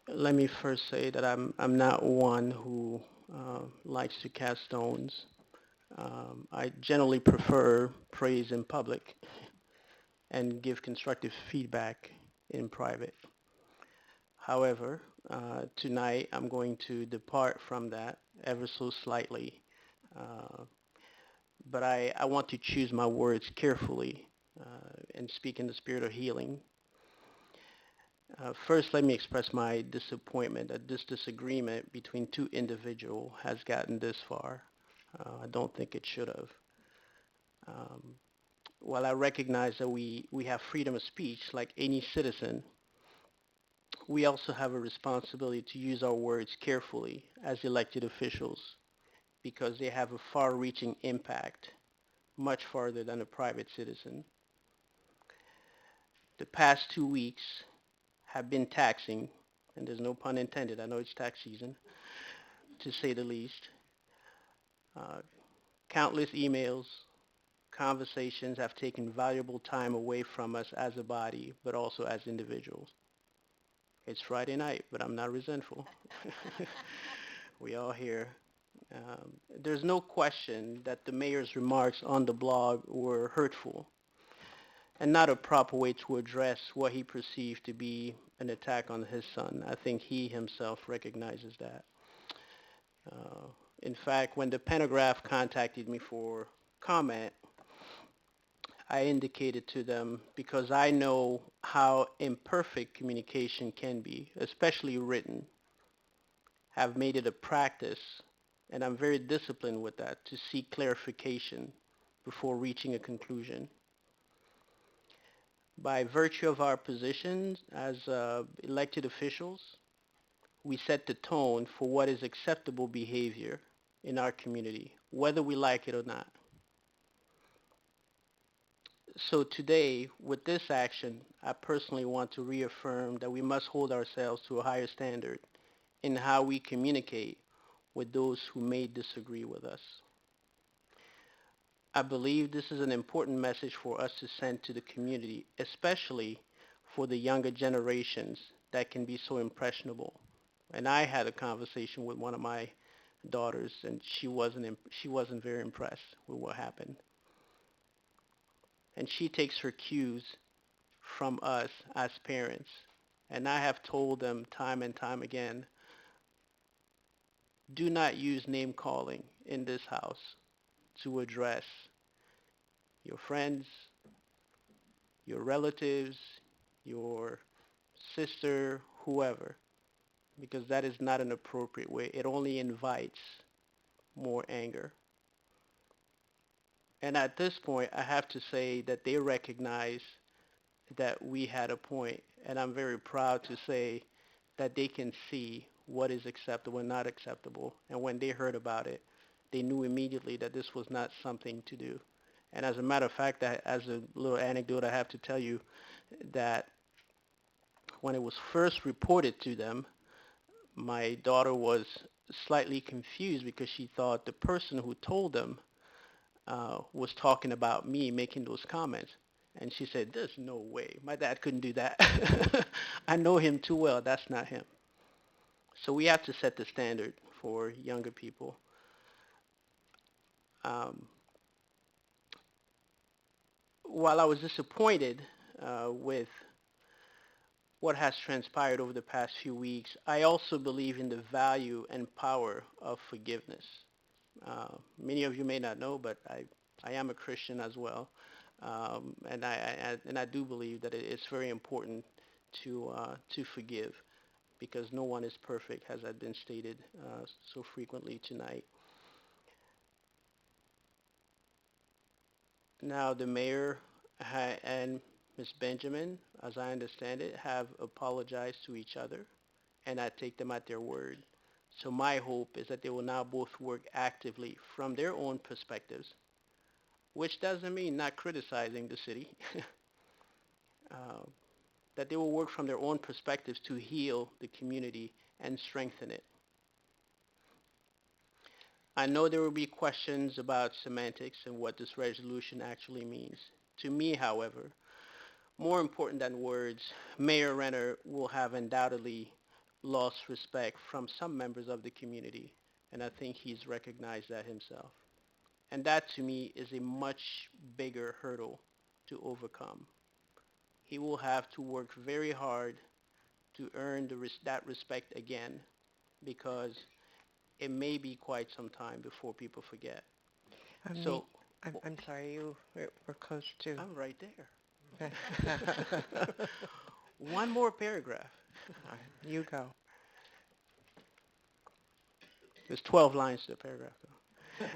Let me first say that I'm not one who likes to cast stones. I generally prefer praise in public and give constructive feedback in private. However, tonight I'm going to depart from that ever so slightly. But I want to choose my words carefully and speak in the spirit of healing. First, let me express my disappointment that this disagreement between two individuals has gotten this far. I don't think it should have. Um, while I recognize that we have freedom of speech like any citizen, we also have a responsibility to use our words carefully as elected officials because they have a far-reaching impact, much farther than a private citizen. The past 2 weeks have been taxing, and there's no pun intended, I know it's tax season, to say the least. Uh, countless emails, conversations have taken valuable time away from us as a body, but also as individuals. It's Friday night, but I'm not resentful. We all here. There's no question that the mayor's remarks on the blog were hurtful and not a proper way to address what he perceived to be an attack on his son. I think he himself recognizes that. Uh, in fact, when the Pentagraph contacted me for comment, I indicated to them because I know how imperfect communication can be, especially written, have made it a practice, and I'm very disciplined with that, to seek clarification before reaching a conclusion. By virtue of our positions as elected officials, we set the tone for what is acceptable behavior in our community, whether we like it or not. So today, with this action, I personally want to reaffirm that we must hold ourselves to a higher standard in how we communicate with those who may disagree with us. I believe this is an important message for us to send to the community, especially for the younger generations that can be so impressionable. And I had a conversation with one of my daughters, and she wasn't very impressed with what happened. And she takes her cues from us as parents. And I have told them time and time again, do not use name calling in this house to address your friends, your relatives, your sister, whoever, because that is not an appropriate way. It only invites more anger. And at this point, I have to say that they recognize that we had a point, and I'm very proud to say that they can see what is acceptable and not acceptable. And when they heard about it, they knew immediately that this was not something to do. And as a matter of fact, as a little anecdote, I have to tell you that when it was first reported to them, my daughter was slightly confused because she thought the person who told them was talking about me making those comments. And she said, there's no way. My dad couldn't do that. I know him too well. That's not him. So we have to set the standard for younger people. Um, while I was disappointed with what has transpired over the past few weeks, I also believe in the value and power of forgiveness. Many of you may not know, but I am a Christian as well. And I do believe that it's very important to forgive because no one is perfect, as had been stated so frequently tonight. Now, the mayor and Ms. Benjamin, as I understand it, have apologized to each other, and I take them at their word. So my hope is that they will now both work actively from their own perspectives, which doesn't mean not criticizing the city, uh, that they will work from their own perspectives to heal the community and strengthen it. I know there will be questions about semantics and what this resolution actually means. To me, however, more important than words, Mayor Renner will have undoubtedly lost respect from some members of the community, and I think he's recognized that himself. And that to me is a much bigger hurdle to overcome. He will have to work very hard to earn that respect again because it may be quite some time before people forget. So I'm sorry, we're close to. I'm right there. One more paragraph. You go. There's 12 lines to the paragraph, though.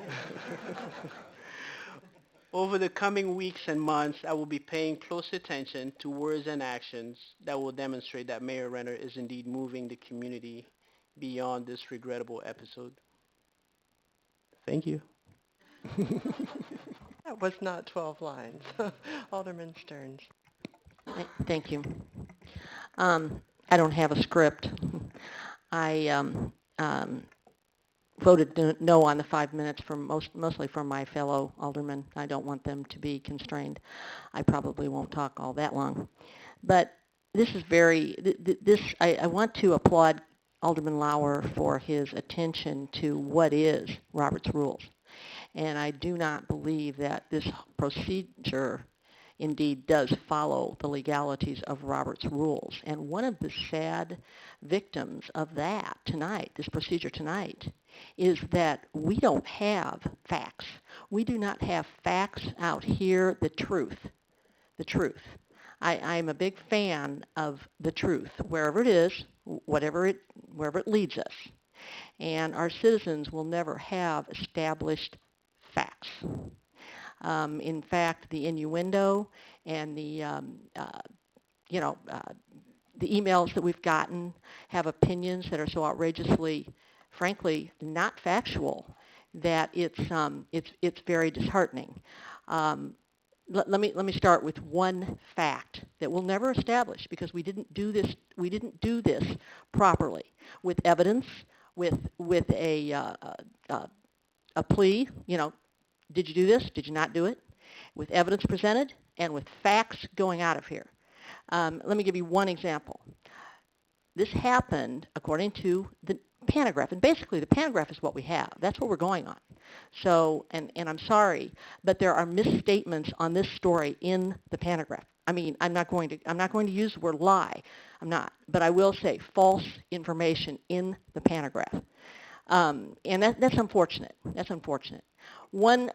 Over the coming weeks and months, I will be paying close attention to words and actions that will demonstrate that Mayor Renner is indeed moving the community beyond this regrettable episode. Thank you. That was not 12 lines. Alderman Stearns. Thank you. I don't have a script. I voted no on the 5 minutes mostly from my fellow aldermen. I don't want them to be constrained. I probably won't talk all that long. But this is I want to applaud Alderman Lauer for his attention to what is Robert's Rules. And I do not believe that this procedure indeed does follow the legalities of Robert's Rules. And one of the sad victims of that tonight, this procedure tonight, is that we don't have facts. We do not have facts out here, the truth. I'm a big fan of the truth, wherever it is, wherever it leads us. And our citizens will never have established facts. In fact, the innuendo and the emails that we've gotten have opinions that are so outrageously, frankly, not factual that it's very disheartening. Let me start with one fact that we'll never establish because we didn't do this properly with evidence, with a plea. Did you do this? Did you not do it? With evidence presented and with facts going out of here. Let me give you one example. This happened according to the pantograph, and basically the pantograph is what we have. That's what we're going on. So, and I'm sorry, but there are misstatements on this story in the pantograph. I mean, I'm not going to use the word lie. I'm not, but I will say false information in the pantograph. And that's unfortunate. That's unfortunate. One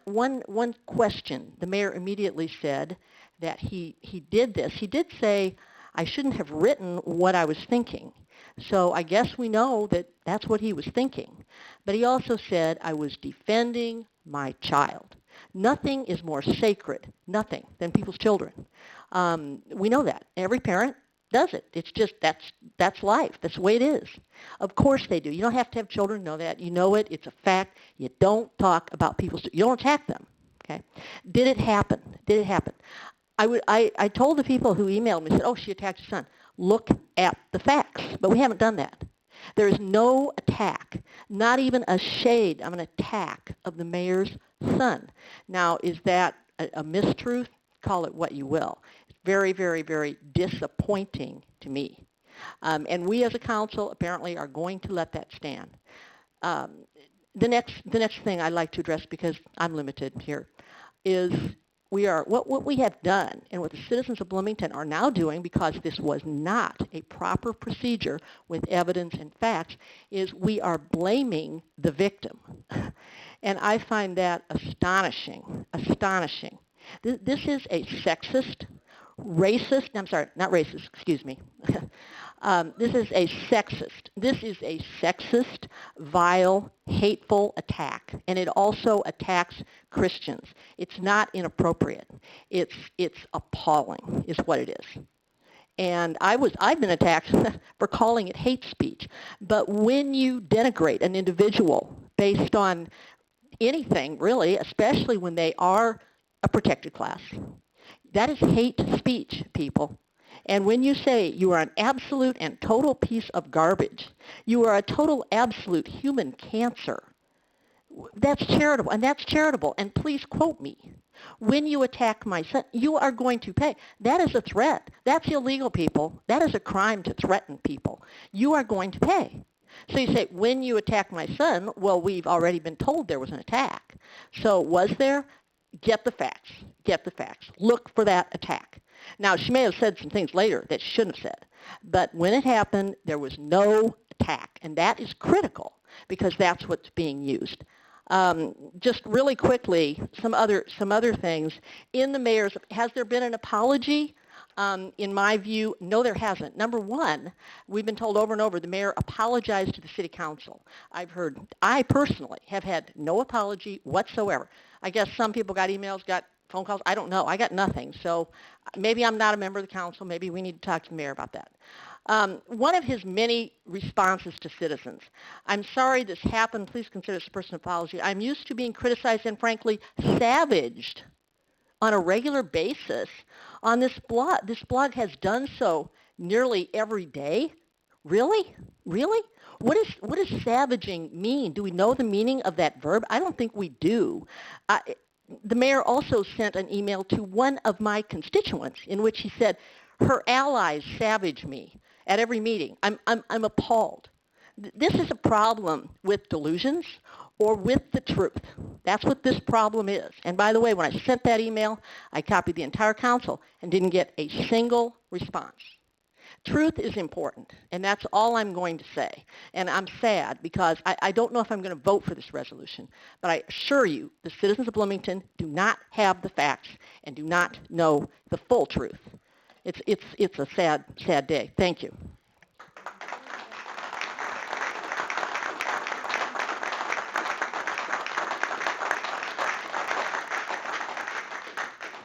question, the mayor immediately said that he did this. He did say, I shouldn't have written what I was thinking. So I guess we know that that's what he was thinking. But he also said, I was defending my child. Nothing is more sacred, nothing, than people's children. We know that. Every parent does it. It's just, that's life. That's the way it is. Of course they do. You don't have to have children to know that. You know it. It's a fact. You don't talk about you don't attack them. Okay? Did it happen? Did it happen? I told the people who emailed me, said, oh, she attacked your son. Look at the facts. But we haven't done that. There is no attack, not even a shade of an attack of the mayor's son. Now, is that a mistruth? Call it what you will. It's very, very, very disappointing to me. And we as a council apparently are going to let that stand. The next thing I'd like to address, because I'm limited here, is what we have done and what the citizens of Bloomington are now doing, because this was not a proper procedure with evidence and facts, is we are blaming the victim. And I find that astonishing, astonishing. This is a sexist, racist, I'm sorry, not racist, excuse me. This is a sexist, vile, hateful attack, and it also attacks Christians. It's not inappropriate. It's appalling, is what it is. And I've been attacked for calling it hate speech. But when you denigrate an individual based on anything, really, especially when they are a protected class, that is hate speech, people. And when you say you are an absolute and total piece of garbage, you are a total absolute human cancer, that's charitable, and that's charitable. And please quote me. When you attack my son, you are going to pay. That is a threat. That's illegal, people. That is a crime to threaten people. You are going to pay. So you say, when you attack my son, well, we've already been told there was an attack. So was there? Get the facts. Get the facts. Look for that attack. Now, she may have said some things later that she shouldn't have said. But when it happened, there was no attack. And that is critical because that's what's being used. Just really quickly, some other things. In the mayor's, has there been an apology? In my view, no, there hasn't. Number one, we've been told over and over the mayor apologized to the city council. I personally have had no apology whatsoever. I guess some people got emails, got phone calls. I don't know. I got nothing. So maybe I'm not a member of the council. Maybe we need to talk to the mayor about that. One of his many responses to citizens. I'm sorry this happened. Please consider this a personal apology. I'm used to being criticized and frankly savaged on a regular basis on this blog. This blog has done so nearly every day. Really? Really? What does savaging mean? Do we know the meaning of that verb? I don't think we do. The mayor also sent an email to one of my constituents in which he said, her allies savage me at every meeting. I'm appalled. This is a problem with delusions or with the truth. That's what this problem is. And by the way, when I sent that email, I copied the entire council and didn't get a single response. Truth is important, and that's all I'm going to say. And I'm sad because I don't know if I'm going to vote for this resolution, but I assure you the citizens of Bloomington do not have the facts and do not know the full truth. It's a sad, sad day. Thank you.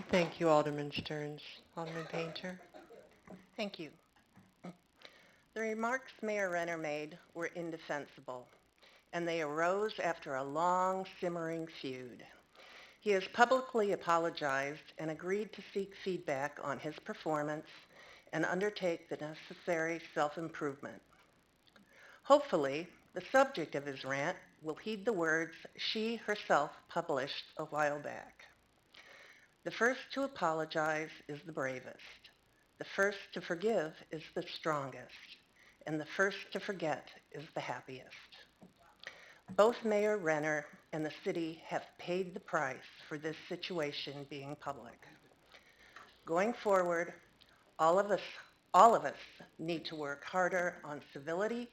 Thank you, Alderman Stearns. Alderman Painter. Thank you. The remarks Mayor Renner made were indefensible, and they arose after a long, simmering feud. He has publicly apologized and agreed to seek feedback on his performance and undertake the necessary self-improvement. Hopefully, the subject of his rant will heed the words she herself published a while back. The first to apologize is the bravest. The first to forgive is the strongest. And the first to forget is the happiest. Both Mayor Renner and the city have paid the price for this situation being public. Going forward, all of us need to work harder on civility,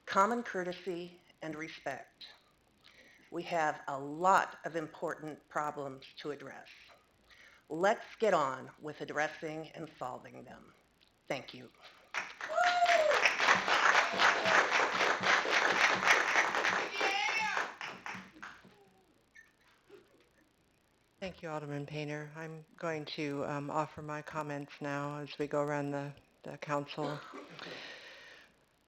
common courtesy, and respect. We have a lot of important problems to address. Let's get on with addressing and solving them. Thank you. Thank you, Alderman Painter. I'm going to offer my comments now as we go around the council.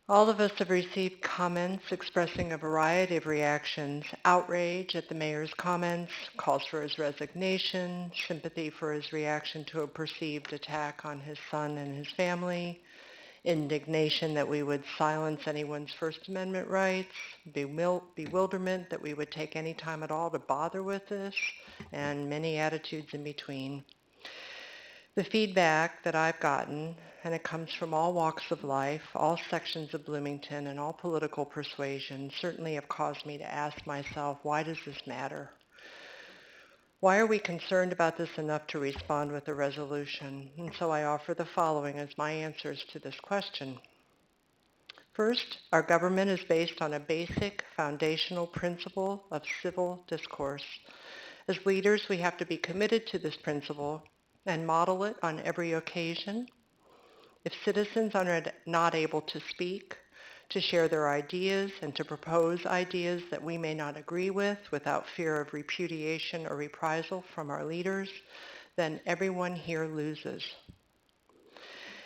All of us have received comments expressing a variety of reactions: outrage at the mayor's comments, calls for his resignation, sympathy for his reaction to a perceived attack on his son and his family, indignation that we would silence anyone's First Amendment rights, bewilderment that we would take any time at all to bother with this, and many attitudes in between. The feedback that I've gotten, and it comes from all walks of life, all sections of Bloomington, and all political persuasions, certainly have caused me to ask myself, why does this matter? Why are we concerned about this enough to respond with a resolution? And so I offer the following as my answers to this question. First, our government is based on a basic foundational principle of civil discourse. As leaders, we have to be committed to this principle and model it on every occasion. If citizens are not able to speak, to share their ideas, and to propose ideas that we may not agree with without fear of repudiation or reprisal from our leaders, then everyone here loses.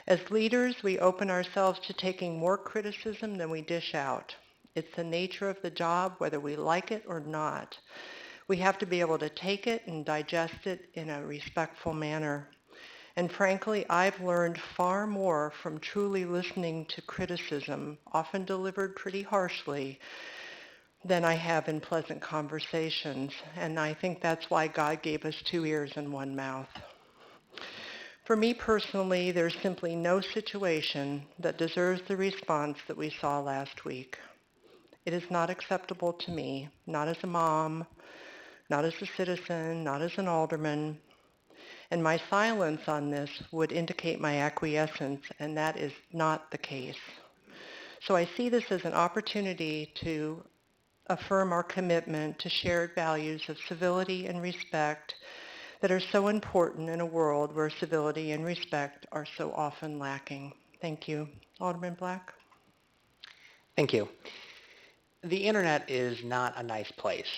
As leaders, we open ourselves to taking more criticism than we dish out. It's the nature of the job, whether we like it or not. We have to be able to take it and digest it in a respectful manner. And frankly, I've learned far more from truly listening to criticism, often delivered pretty harshly, than I have in pleasant conversations. And I think that's why God gave us 2 ears and 1 mouth. For me personally, there's simply no situation that deserves the response that we saw last week. It is not acceptable to me, not as a mom, not as a citizen, not as an alderman, and my silence on this would indicate my acquiescence, and that is not the case. So I see this as an opportunity to affirm our commitment to shared values of civility and respect that are so important in a world where civility and respect are so often lacking. Thank you. Alderman Black? Thank you. The internet is not a nice place.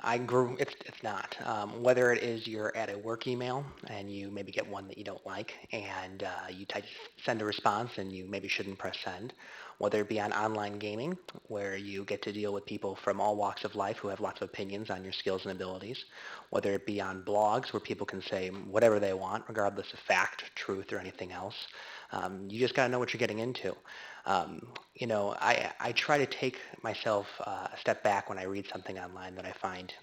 It's not. Whether it is you're at a work email and you maybe get one that you don't like and you type send a response and you maybe shouldn't press send. Whether it be on online gaming where you get to deal with people from all walks of life who have lots of opinions on your skills and abilities. Whether it be on blogs where people can say whatever they want regardless of fact, truth, or anything else. You just got to know what you're getting into. I try to take myself a step back when I read something online that I find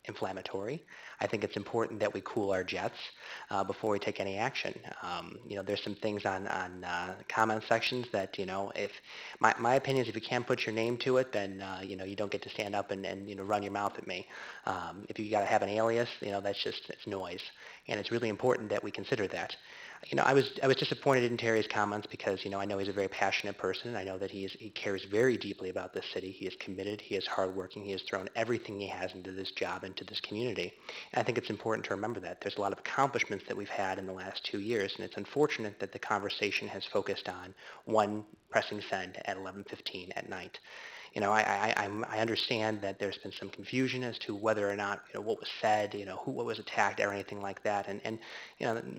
inflammatory. I think it's important that we cool our jets before we take any action. There's some things on comment sections that, if my opinion is if you can't put your name to it, then, you don't get to stand up and run your mouth at me. If you got to have an alias, it's noise. And it's really important that we consider that. I was disappointed in Terry's comments because, I know he's a very passionate person, and I know that he cares very deeply about this city. He is committed. He is hardworking. He has thrown everything he has into this job, into this community. And I think it's important to remember that. There's a lot of accomplishments that we've had in the last 2 years, and it's unfortunate that the conversation has focused on one pressing send at 11:15 at night. I understand that there's been some confusion as to whether or not, what was said, what was attacked or anything like that. And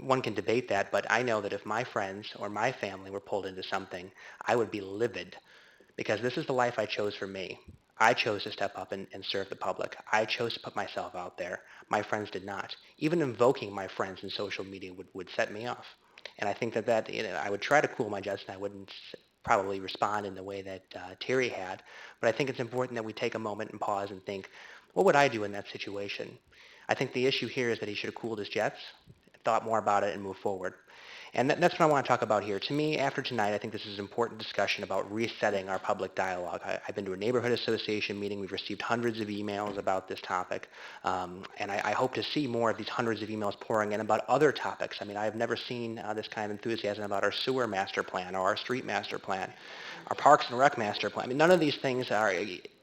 one can debate that, but I know that if my friends or my family were pulled into something, I would be livid because this is the life I chose for me. I chose to step up and serve the public. I chose to put myself out there. My friends did not. Even invoking my friends in social media would set me off. And I think that I would try to cool my jets and I wouldn't probably respond in the way that Terry had. But I think it's important that we take a moment and pause and think, what would I do in that situation? I think the issue here is that he should have cooled his jets, thought more about it, and moved forward. And that's what I want to talk about here. To me, after tonight, I think this is an important discussion about resetting our public dialogue. I've been to a neighborhood association meeting. We've received hundreds of emails about this topic. And I hope to see more of these hundreds of emails pouring in about other topics. I mean, I've never seen this kind of enthusiasm about our sewer master plan or our street master plan, our parks and rec master plan. I mean, none of these things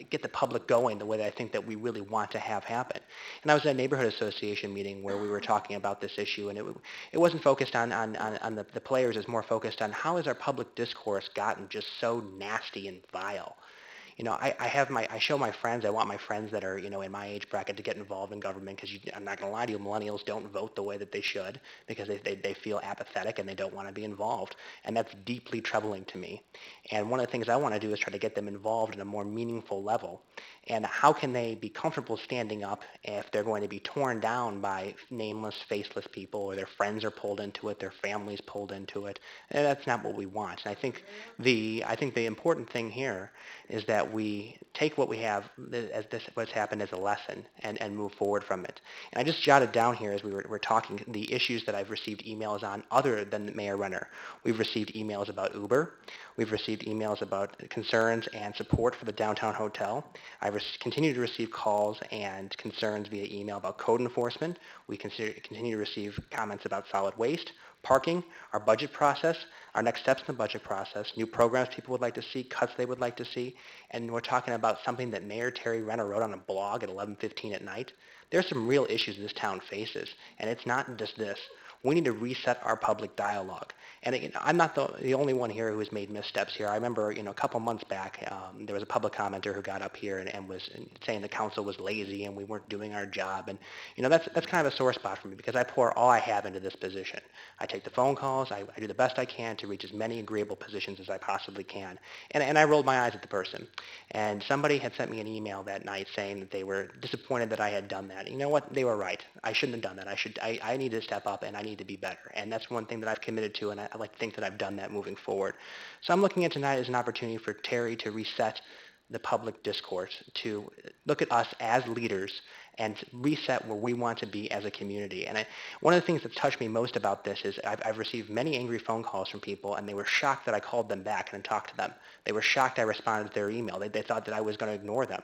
get the public going the way that I think that we really want to have happen. And I was at a neighborhood association meeting where we were talking about this issue, and it wasn't focused on the players. It's more focused on how has our public discourse gotten just so nasty and vile. I show my friends, I want my friends that are, in my age bracket to get involved in government because I'm not going to lie to you, millennials don't vote the way that they should because they feel apathetic and they don't want to be involved. And that's deeply troubling to me. And one of the things I want to do is try to get them involved in a more meaningful level. And how can they be comfortable standing up if they're going to be torn down by nameless, faceless people or their friends are pulled into it, their families pulled into it? And that's not what we want. And I think the important thing here is that we take what we have as what's happened as a lesson and move forward from it. And I just jotted down here as we were talking the issues that I've received emails on other than Mayor Renner. We've received emails about Uber. We've received emails about concerns and support for the downtown hotel. I continue to receive calls and concerns via email about code enforcement. We continue to receive comments about solid waste, parking, our budget process, our next steps in the budget process, new programs people would like to see, cuts they would like to see, and we're talking about something that Mayor Terry Renner wrote on a blog at 11:15 at night. There's some real issues this town faces, and it's not just this. We need to reset our public dialogue. And I'm not the only one here who has made missteps here. I remember, a couple months back, there was a public commenter who got up here and was saying the council was lazy and we weren't doing our job. And, that's kind of a sore spot for me because I pour all I have into this position. I take the phone calls. I do the best I can to reach as many agreeable positions as I possibly can. And I rolled my eyes at the person. And somebody had sent me an email that night saying that they were disappointed that I had done that. You know what? They were right. I shouldn't have done that. I need to step up and I need to be better. And that's one thing that I've committed to, and I like to think that I've done that moving forward. So I'm looking at tonight as an opportunity for Terry to reset the public discourse, to look at us as leaders and reset where we want to be as a community. And one of the things that's touched me most about this is I've received many angry phone calls from people, and they were shocked that I called them back and talked to them. They were shocked I responded to their email. They thought that I was going to ignore them.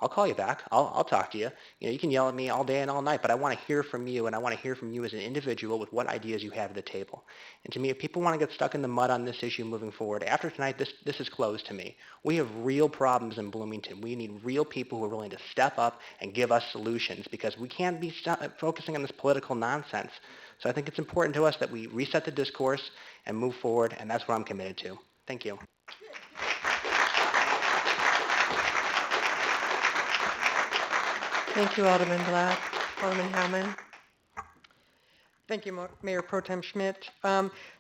I'll call you back. I'll talk to you. You know, you can yell at me all day and all night, but I want to hear from you, and I want to hear from you as an individual with what ideas you have at the table. And to me, if people want to get stuck in the mud on this issue moving forward, after tonight, this is closed to me. We have real problems in Bloomington. We need real people who are willing to step up and give us solutions because we can't be focusing on this political nonsense. So I think it's important to us that we reset the discourse and move forward, and that's what I'm committed to. Thank you. Thank you, Alderman Black. Alderman Howman. Thank you, Mayor Pro Tem Schmidt.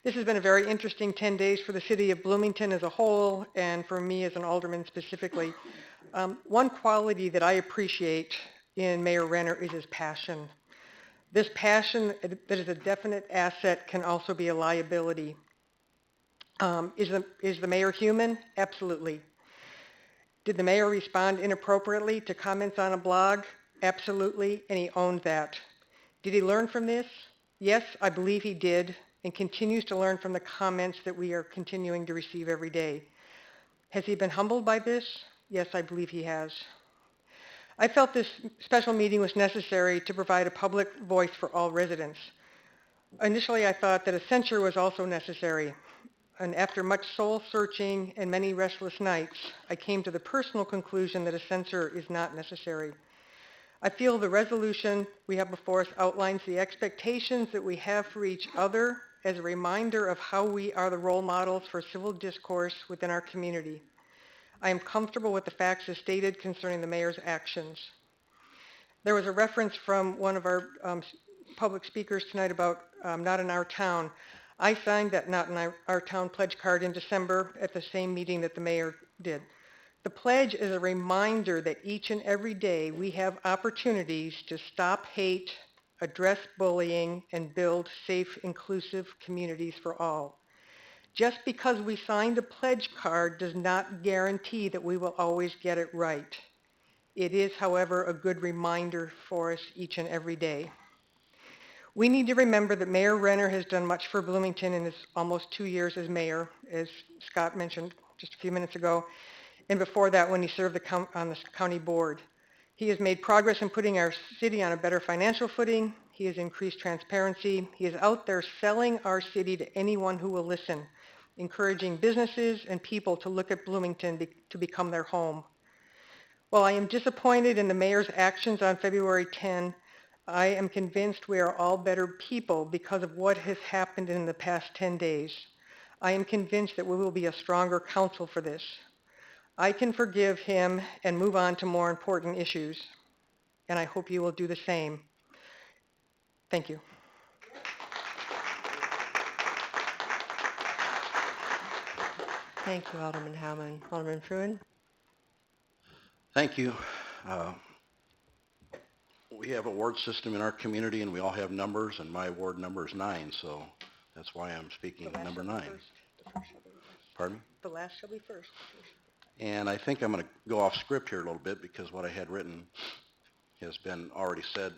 This has been a very interesting 10 days for the city of Bloomington as a whole and for me as an alderman specifically. One quality that I appreciate in Mayor Renner is his passion. This passion that is a definite asset can also be a liability. Is the mayor human? Absolutely. Did the mayor respond inappropriately to comments on a blog? Absolutely, and he owned that. Did he learn from this? Yes, I believe he did, and continues to learn from the comments that we are continuing to receive every day. Has he been humbled by this? Yes, I believe he has. I felt this special meeting was necessary to provide a public voice for all residents. Initially, I thought that a censure was also necessary, and after much soul-searching and many restless nights, I came to the personal conclusion that a censure is not necessary. I feel the resolution we have before us outlines the expectations that we have for each other as a reminder of how we are the role models for civil discourse within our community. I am comfortable with the facts as stated concerning the mayor's actions. There was a reference from one of our public speakers tonight about not in our town. I signed that not in our town pledge card in December at the same meeting that the mayor did. The pledge is a reminder that each and every day we have opportunities to stop hate, address bullying, and build safe, inclusive communities for all. Just because we signed a pledge card does not guarantee that we will always get it right. It is, however, a good reminder for us each and every day. We need to remember that Mayor Renner has done much for Bloomington in his almost 2 years as mayor, as Scott mentioned just a few minutes ago, and before that when he served on the county board. He has made progress in putting our city on a better financial footing. He has increased transparency. He is out there selling our city to anyone who will listen, encouraging businesses and people to look at Bloomington to become their home. While I am disappointed in the mayor's actions on February 10, I am convinced we are all better people because of what has happened in the past 10 days. I am convinced that we will be a stronger council for this. I can forgive him and move on to more important issues, and I hope you will do the same. Thank you. Thank you, Alderman Howman. Alderman Fruin. Thank you. We have a ward system in our community, and we all have numbers, and my ward number is 9, so that's why I'm speaking number 9. Pardon me? The last shall be first. And I think I'm going to go off script here a little bit because what I had written has been already said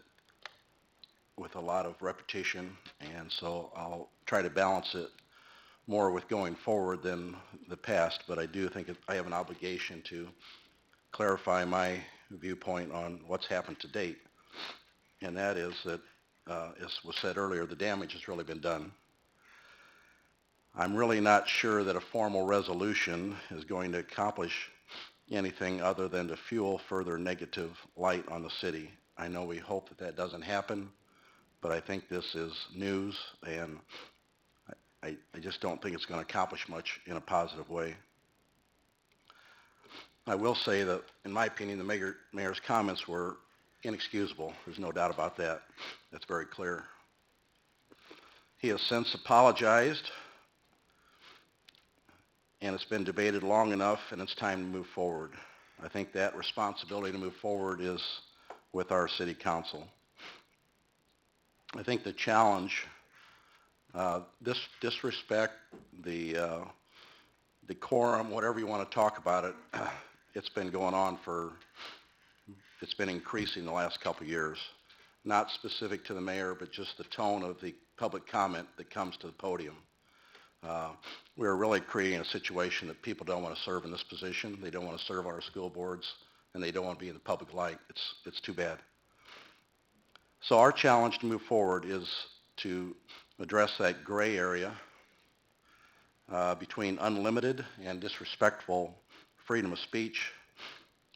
with a lot of repetition, and so I'll try to balance it more with going forward than the past, but I do think I have an obligation to clarify my viewpoint on what's happened to date, and that is that, as was said earlier, the damage has really been done. I'm really not sure that a formal resolution is going to accomplish anything other than to fuel further negative light on the city. I know we hope that that doesn't happen, but I think this is news, and I just don't think it's going to accomplish much in a positive way. I will say that, in my opinion, the mayor's comments were inexcusable. There's no doubt about that. That's very clear. He has since apologized, and it's been debated long enough, and it's time to move forward. I think that responsibility to move forward is with our city council. I think the challenge, this disrespect, the decorum, whatever you want to talk about it, it's been going on it's been increasing the last couple of years. Not specific to the mayor, but just the tone of the public comment that comes to the podium. We're really creating a situation that people don't want to serve in this position. They don't want to serve our school boards. and they don't want to be in the public light. It's too bad. So our challenge to move forward is to address that gray area between unlimited and disrespectful freedom of speech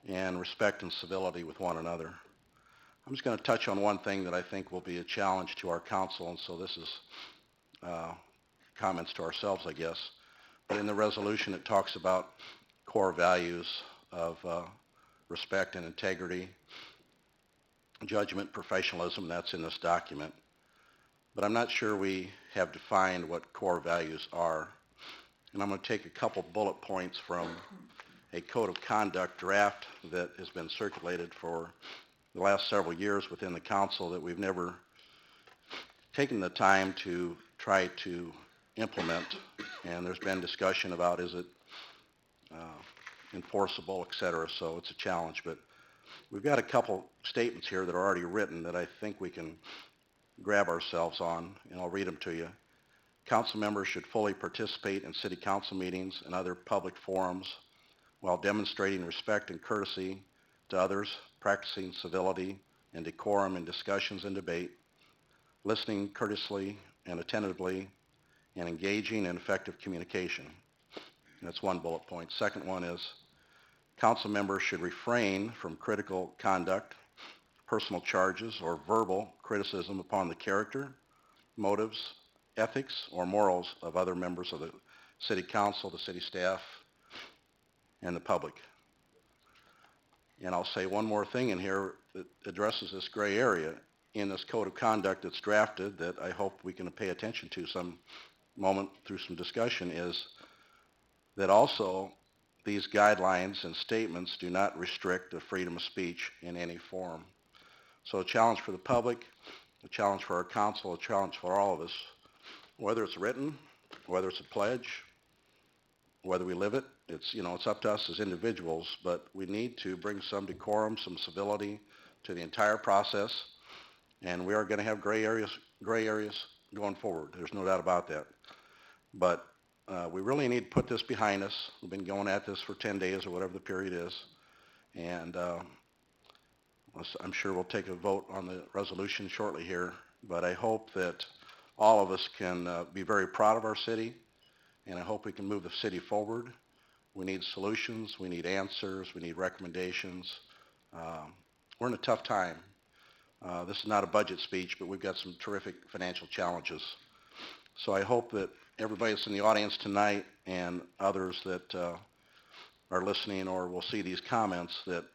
and respect and civility with one another. I'm just going to touch on one thing that I think will be a challenge to our council, and so this is comments to ourselves, I guess. But in the resolution, it talks about core values of respect and integrity, judgment, professionalism, and that's in this document. But I'm not sure we have defined what core values are. And I'm going to take a couple bullet points from a code of conduct draft that has been circulated for the last several years within the council that we've never taken the time to try to implement. And there's been discussion about is it enforceable, et cetera. So it's a challenge. But we've got a couple statements here that are already written that I think we can grab ourselves on, and I'll read them to you. Council members should fully participate in city council meetings and other public forums while demonstrating respect and courtesy to others, practicing civility and decorum in discussions and debate, listening courteously and attentively, and engaging in effective communication. And that's one bullet point. Second one is council members should refrain from critical conduct, personal charges, or verbal criticism upon the character, motives, ethics, or morals of other members of the city council, the city staff, and the public. And I'll say one more thing in here that addresses this gray area in this code of conduct that's drafted that I hope we can pay attention to some moment through some discussion is that also these guidelines and statements do not restrict the freedom of speech in any form. So a challenge for the public, a challenge for our council, a challenge for all of us, whether it's written, whether it's a pledge, whether we live it, it's up to us as individuals, but we need to bring some decorum, some civility to the entire process, and we are going to have gray areas going forward. There's no doubt about that. But we really need to put this behind us. We've been going at this for 10 days or whatever the period is, and I'm sure we'll take a vote on the resolution shortly here, but I hope that all of us can be very proud of our city, and I hope we can move the city forward. We need solutions, we need answers, we need recommendations. We're in a tough time. This is not a budget speech, but we've got some terrific financial challenges. So I hope that everybody that's in the audience tonight and others that are listening or will see these comments that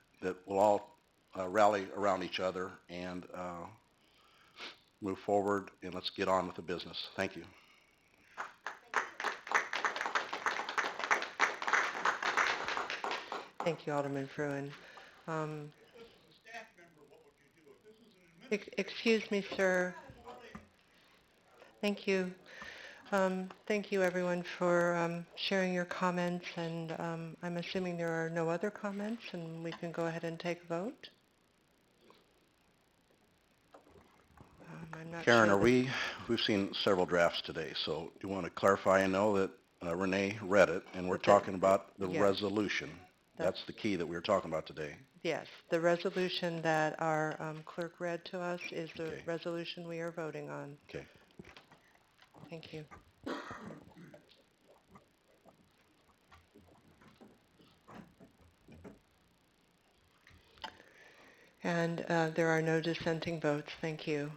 we'll all rally around each other and move forward, and let's get on with the business. Thank you. Thank you, Alderman Fruin. Excuse me, sir. Thank you. Thank you, everyone, for sharing your comments, and I'm assuming there are no other comments, and we can go ahead and take a vote. I'm not Karen, sure we've seen several drafts today, so do you want to clarify? I know that Renee read it, and we're talking about the resolution. That's the key that we were talking about today. Yes, the resolution that our clerk read to us is the resolution we are voting on. Okay. Thank you. And there are no dissenting votes. Thank you.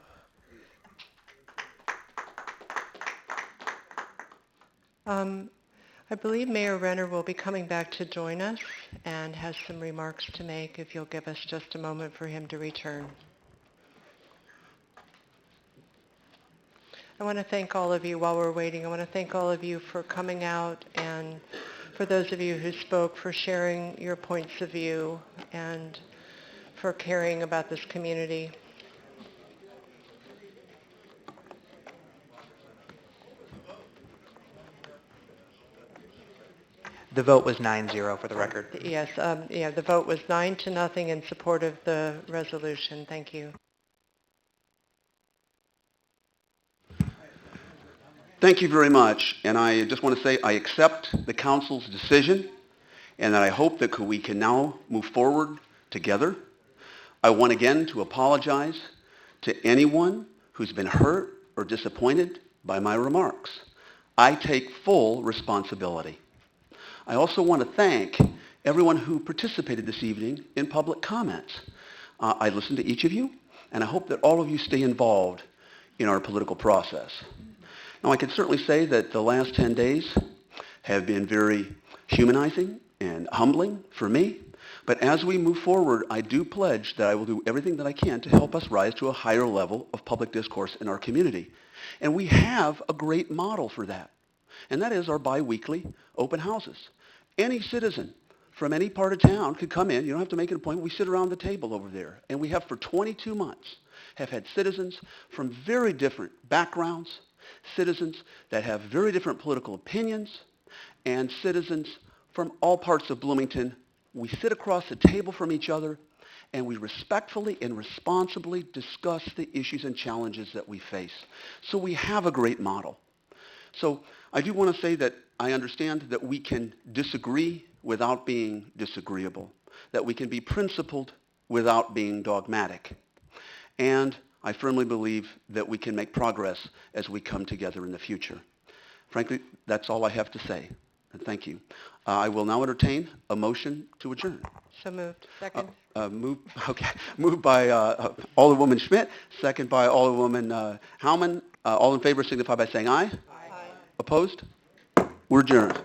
I believe Mayor Renner will be coming back to join us and has some remarks to make if you'll give us just a moment for him to return. I want to thank all of you while we're waiting. I want to thank all of you for coming out, and for those of you who spoke, for sharing your points of view and for caring about this community. The vote was 9-0 for the record. Yes, the vote was 9-0 in support of the resolution. Thank you. Thank you very much, and I just want to say I accept the council's decision, and that I hope that we can now move forward together. I want again to apologize to anyone who's been hurt or disappointed by my remarks. I take full responsibility. I also want to thank everyone who participated this evening in public comments. I listened to each of you, and I hope that all of you stay involved in our political process. Now, I can certainly say that the last 10 days have been very humanizing and humbling for me. But as we move forward, I do pledge that I will do everything that I can to help us rise to a higher level of public discourse in our community. And we have a great model for that, and that is our biweekly open houses. Any citizen from any part of town could come in. You don't have to make an appointment. We sit around the table over there, and we have for 22 months have had citizens from very different backgrounds, citizens that have very different political opinions, and citizens from all parts of Bloomington. We sit across the table from each other, and we respectfully and responsibly discuss the issues and challenges that we face. So we have a great model. So I do want to say that I understand that we can disagree without being disagreeable, that we can be principled without being dogmatic. And I firmly believe that we can make progress as we come together in the future. Frankly, that's all I have to say. And thank you. I will now entertain a motion to adjourn. So moved. Second. Moved by Alderwoman Schmidt, second by Alderwoman Howman. All in favor signify by saying aye. Aye. Opposed? We're adjourned.